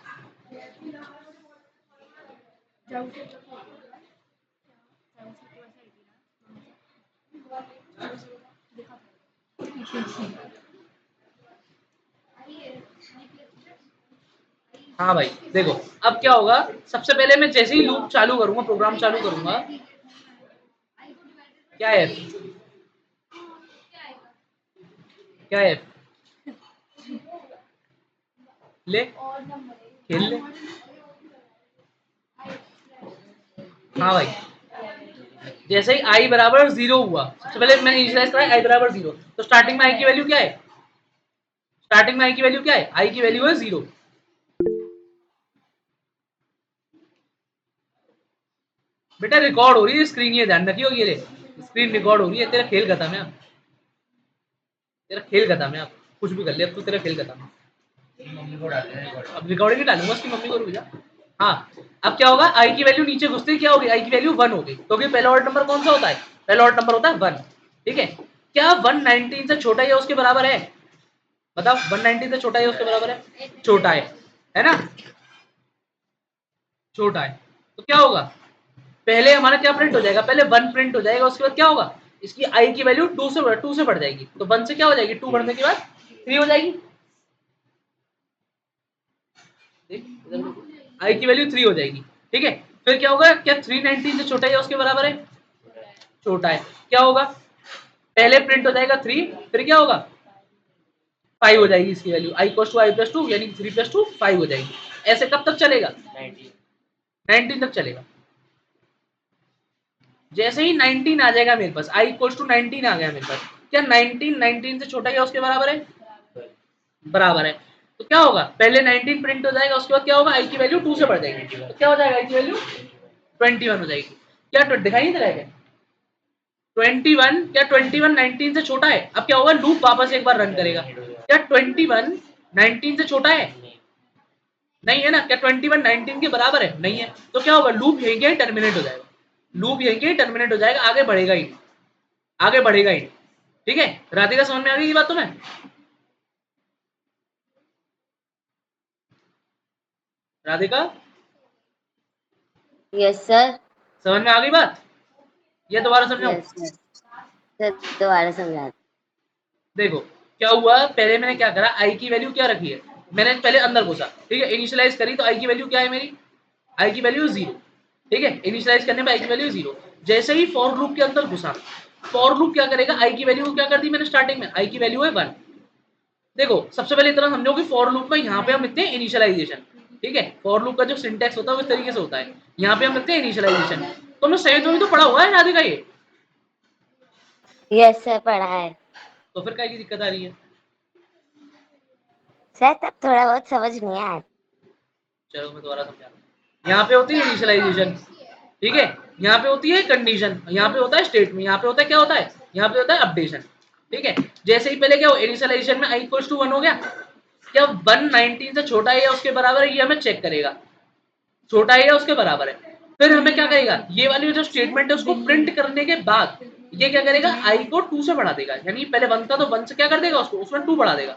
Speaker 1: हाँ भाई देखो, अब क्या होगा, सबसे पहले मैं जैसे ही लूप चालू करूंगा, प्रोग्राम चालू करूंगा, क्या है, क्या है, ले खेल ले, हाँ भाई, जैसे ही आई बराबर 0 हुआ, सबसे पहले मैंने इनिशियलाइज करा आई बराबर 0, तो स्टार्टिंग में आई की वैल्यू क्या है? स्टार्टिंग में आई की वैल्यू क्या है? आई की वैल्यू है 0। बेटा रिकॉर्ड हो रही है स्क्रीन, ये ध्यान रखियो, ये स्क्रीन रिकॉर्ड हो रही है। तेरा खेल खत्म है अब, तेरा खेल खत्म है अब, कुछ भी कर ले अब तू, तेरा खेल खत्म है। अब रिकॉर्डिंग नहीं डालूंगा उसकी मम्मी को, रुक जा। हाँ, अब क्या होगा, आई की वैल्यू नीचे घुसते ही क्या होगी, आई की वैल्यू 1 हो गई, क्योंकि पहला ऑर्डर नंबर कौन सा होता है? पहला ऑर्डर नंबर होता है 1। ठीक है, क्या 119 से छोटा या उसके बराबर है? बताओ, 119 से छोटा या उसके बराबर है? छोटा है ना, छोटा है। तो क्या होगा, पहले हमारा क्या प्रिंट हो जाएगा, पहले 1 प्रिंट हो जाएगा, उसके बाद क्या होगा, इसकी आई की वैल्यू 2 से बढ़ जाएगी, तो 1 से क्या हो जाएगी, 2 बढ़ने के बाद 3 हो जाएगी। आई की वैल्यू 3 हो जाएगी। ठीक है, फिर क्या होगा, क्या 319 से छोटा है या उसके बराबर है? छोटा है। क्या होगा, पहले प्रिंट हो जाएगा 3, फिर क्या होगा, 5 हो जाएगी इसकी value, I equals to I plus 2, यानी 3 प्लस 2 5 हो जाएगी। ऐसे कब तक चलेगा, 19 तक चलेगा। जैसे ही 19 आ जाएगा मेरे पास, आई इक्वल्स टू 19 आ गया मेरे पास, क्या 19 19 से छोटा या उसके बराबर है? बराबर है। तो क्या होगा, पहले 19 प्रिंट हो जाएगा, उसके बाद क्या होगा, आई की वैल्यू 2 से बढ़ जाएगी, तो क्या हो जाएगा, आई की वैल्यू 21 हो जाएगी। क्या दिखाई नहीं दे रहा है क्या? 21, क्या 21 19 से छोटा है? अब क्या होगा, लूप वापस एक बार रन करेगा, क्या 21 19 से छोटा है? नहीं है ना, क्या 21 19 के बराबर है? नहीं है, तो क्या होगा, लूप यहीं के टर्मिनेट हो जाएगा, लूप यहीं के टर्मिनेट हो जाएगा, आगे बढ़ेगा ही, आगे बढ़ेगा ही। ठीक है, राधिका समझ में आ गई ये बात तुम्हें? Radhika
Speaker 3: yes sir.
Speaker 1: समझ में आ गई बात? ये दोबारा समझाऊं?
Speaker 3: Yes sir. सर दोबारा समझा दो।
Speaker 1: देखो क्या हुआ, पहले मैंने क्या करा, आई की वैल्यू क्या रखी है, मैंने पहले अंदर घुसा, ठीक है, इनिशियलाइज करी, तो आई की वैल्यू क्या है मेरी, आई की वैल्यू 0। ठीक है, इनिशियलाइज करने पे आई की वैल्यू 0। जैसे ही फॉर लूप के अंदर घुसा, फॉर लूप क्या करेगा, आई की वैल्यू को क्या कर दी मैंने स्टार्टिंग में, आई की वैल्यू है 1। देखो सबसे पहले इतना समझो कि फॉर लूप में यहाँ पे हम लिखते हैं इनिशियलाइजेशन। ठीक है, फॉर लूप का जो सिंटेक्स होता है वो इस तरीके से होता है, यहाँ पे हम लिखते हैं इनिशियलाइजेशन। तो हमने सही तो भी तो पढ़ा हुआ है राधिका ये,
Speaker 3: यस सर पढ़ा है।
Speaker 1: तो फिर क्या की दिक्कत आ रही है?
Speaker 3: सर तब थोड़ा बहुत समझ नहीं आया।
Speaker 1: चलो मैं दोबारा समझा रहा हूँ। यहाँ पे होती है इनिशियलाइजेशन, ठीक है, यहाँ पे होती है कंडीशन, यहाँ पे होता है स्टेटमेंट, यहाँ पे होता है क्या होता है, यहाँ पे होता है अपडेशन। ठीक है, जैसे ही पहले क्या हो, इनिशियलाइजेशन में आई इक्वल्स टू 1 हो गया, क्या 119 से छोटा है या उसके बराबर है, ये हमें चेक करेगा, छोटा है या उसके बराबर है। फिर हमें क्या करेगा, ये वाली जो स्टेटमेंट है उसको प्रिंट करने के बाद ये क्या करेगा, आई को 2 से बढ़ा देगा, यानी पहले 1 था तो 1 से क्या कर देगा उसको, उसमें 2 बढ़ा देगा,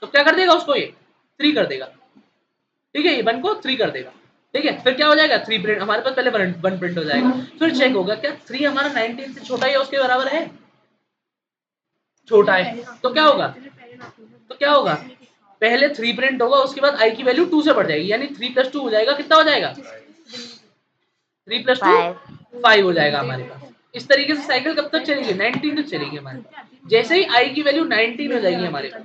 Speaker 1: तो क्या कर देगा उसको, ये 3 कर देगा। ठीक है, ये 1 को 3 कर देगा। ठीक है, फिर क्या हो जाएगा, 3 प्रिंट, हमारे पास पहले 1 प्रिंट हो जाएगा, फिर चेक होगा क्या 3 हमारा 19 से छोटा है या उसके बराबर है, छोटा है, तो क्या होगा, तो क्या होगा, पहले 3 प्रिंट होगा, उसके बाद आई की वैल्यू 2 से बढ़ जाएगी, यानी 3 प्लस 2 हो जाएगा, कितना हो जाएगा, 3 प्लस 2
Speaker 3: 5।
Speaker 1: 5 हो जाएगा हमारे पास। इस तरीके से साइकिल कब तक चलेगी, 19 तक चलेगी हमारे पास। जैसे ही आई की वैल्यू 19 हो जाएगी हमारे पास,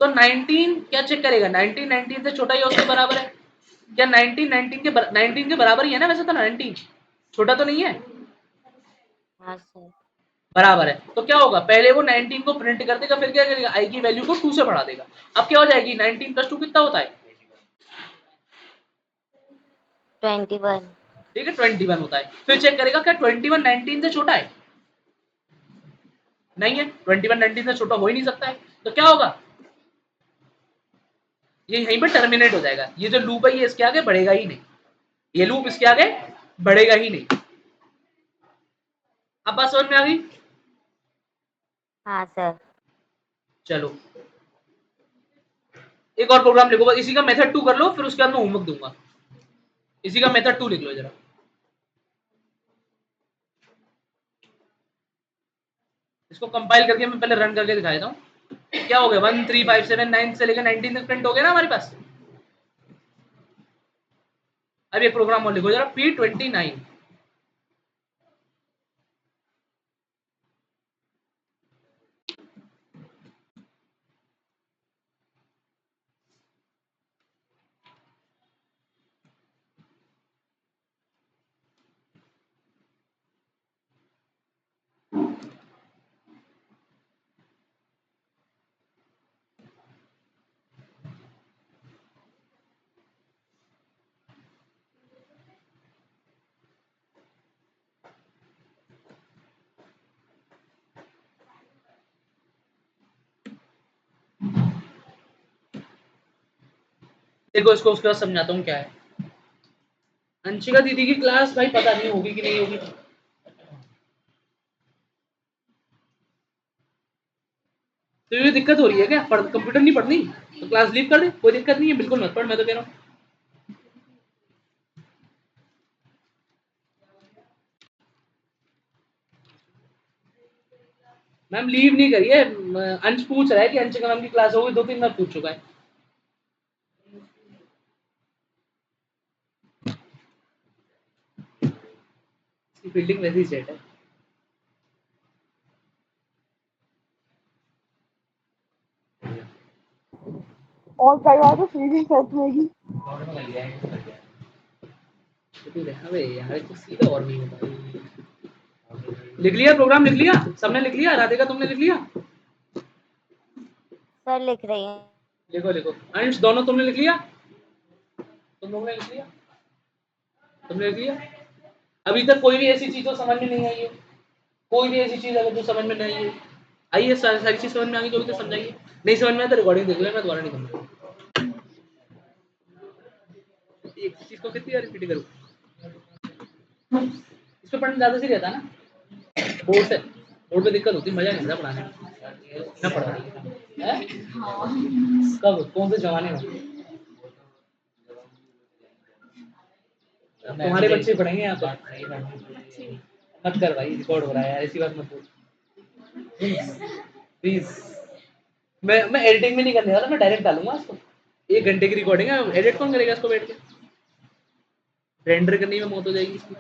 Speaker 1: तो 19 क्या चेक करेगा, 19 19 से छोटा या उसके बराबर है, क्या 19 19 के बराबर ही है ना, वैसे तो 19 छोटा तो नहीं है,
Speaker 3: हाँ सर।
Speaker 1: बराबर है। तो क्या होगा, पहले वो 19 को प्रिंट कर देगा, फिर क्या करेगा, आई की वैल्यू को 2 से बढ़ा देगा। अब क्या हो जाएगी, 19 प्लस 2 कितना होता है,
Speaker 3: 21।
Speaker 1: ठीक है 21 होता है। फिर चेक करेगा क्या 21 19 से छोटा है, नहीं है, 21 19 से छोटा हो ही नहीं सकता है, तो क्या होगा, ये यहीं पर टर्मिनेट हो जाएगा, ये जो लूप है ये इसके आगे बढ़ेगा ही नहीं, ये लूप इसके आगे बढ़ेगा ही नहीं। अब बात समझ में आ गई?
Speaker 3: हाँ सर।
Speaker 1: चलो एक और प्रोग्राम लिखो, बस इसी का मेथड 2 कर लो, फिर उसके बाद मैं होमवर्क दूंगा, इसी का मेथड 2 लिख लो जरा। इसको कंपाइल करके मैं पहले रन करके दिखा देता हूँ। क्या हो गया, 1 3 5 7 9 से लेकर 19 तक प्रिंट हो गया ना हमारे पास। अब एक प्रोग्राम और लिखो जरा, P29। देखो इसको उसके बाद समझाता हूँ क्या है। अंशिका दीदी की क्लास भाई पता नहीं होगी कि नहीं होगी। तो ये दिक्कत हो रही है क्या, कंप्यूटर नहीं पढ़नी तो क्लास लीव कर दे, कोई दिक्कत नहीं है, बिल्कुल मत पढ़, मैं तो कह रहा हूँ। मैम लीव नहीं करिए, अंश पूछ रहा है कि अंशिका मैम की क्लास होगी, 2-3 बार पूछ चुका है। फील्डिंग वैसे ही सेट है।
Speaker 2: और कई बार तो सीधी सेट में ही
Speaker 1: अबे यार तो सीधा और नहीं होता। लिख लिया प्रोग्राम, लिख लिया सबने, लिख लिया राधिका तुमने लिख लिया?
Speaker 3: सर लिख रही हैं।
Speaker 1: लिखो लिखो, अंश दोनों तुमने लिख लिया? तुम लोगों ने लिख लिया? तुमने लिख लिया? अभी तक कोई भी ऐसी चीज तो समझ में नहीं आई है, कोई भी ऐसी चीज अगर जो समझ में नहीं आई, आइए सारी चीज समझ में आ गई जो भी तो समझाइए, नहीं समझ में आया तो रिकॉर्डिंग देख लो, मैं दोबारा नहीं समझ एक चीज को कितनी बार रिपीट करूँ? इस पे पढ़ने ज्यादा सही रहता है ना, बोर्ड से, बोर्ड पे दिक्कत होती है, मजा नहीं आता पढ़ाने में, ना पढ़ता है। कब कौन से जमाने में? तुम्हारे बच्चे पढ़ेंगे यहाँ पर, मत कर भाई, रिकॉर्ड हो रहा है, ऐसी बात मत बोल प्लीज। मैं एडिटिंग में नहीं करने वाला, मैं डायरेक्ट डालूंगा इसको, 1 घंटे की रिकॉर्डिंग है, एडिट कौन करेगा इसको बैठ के, रेंडर करने में मौत हो जाएगी इसकी।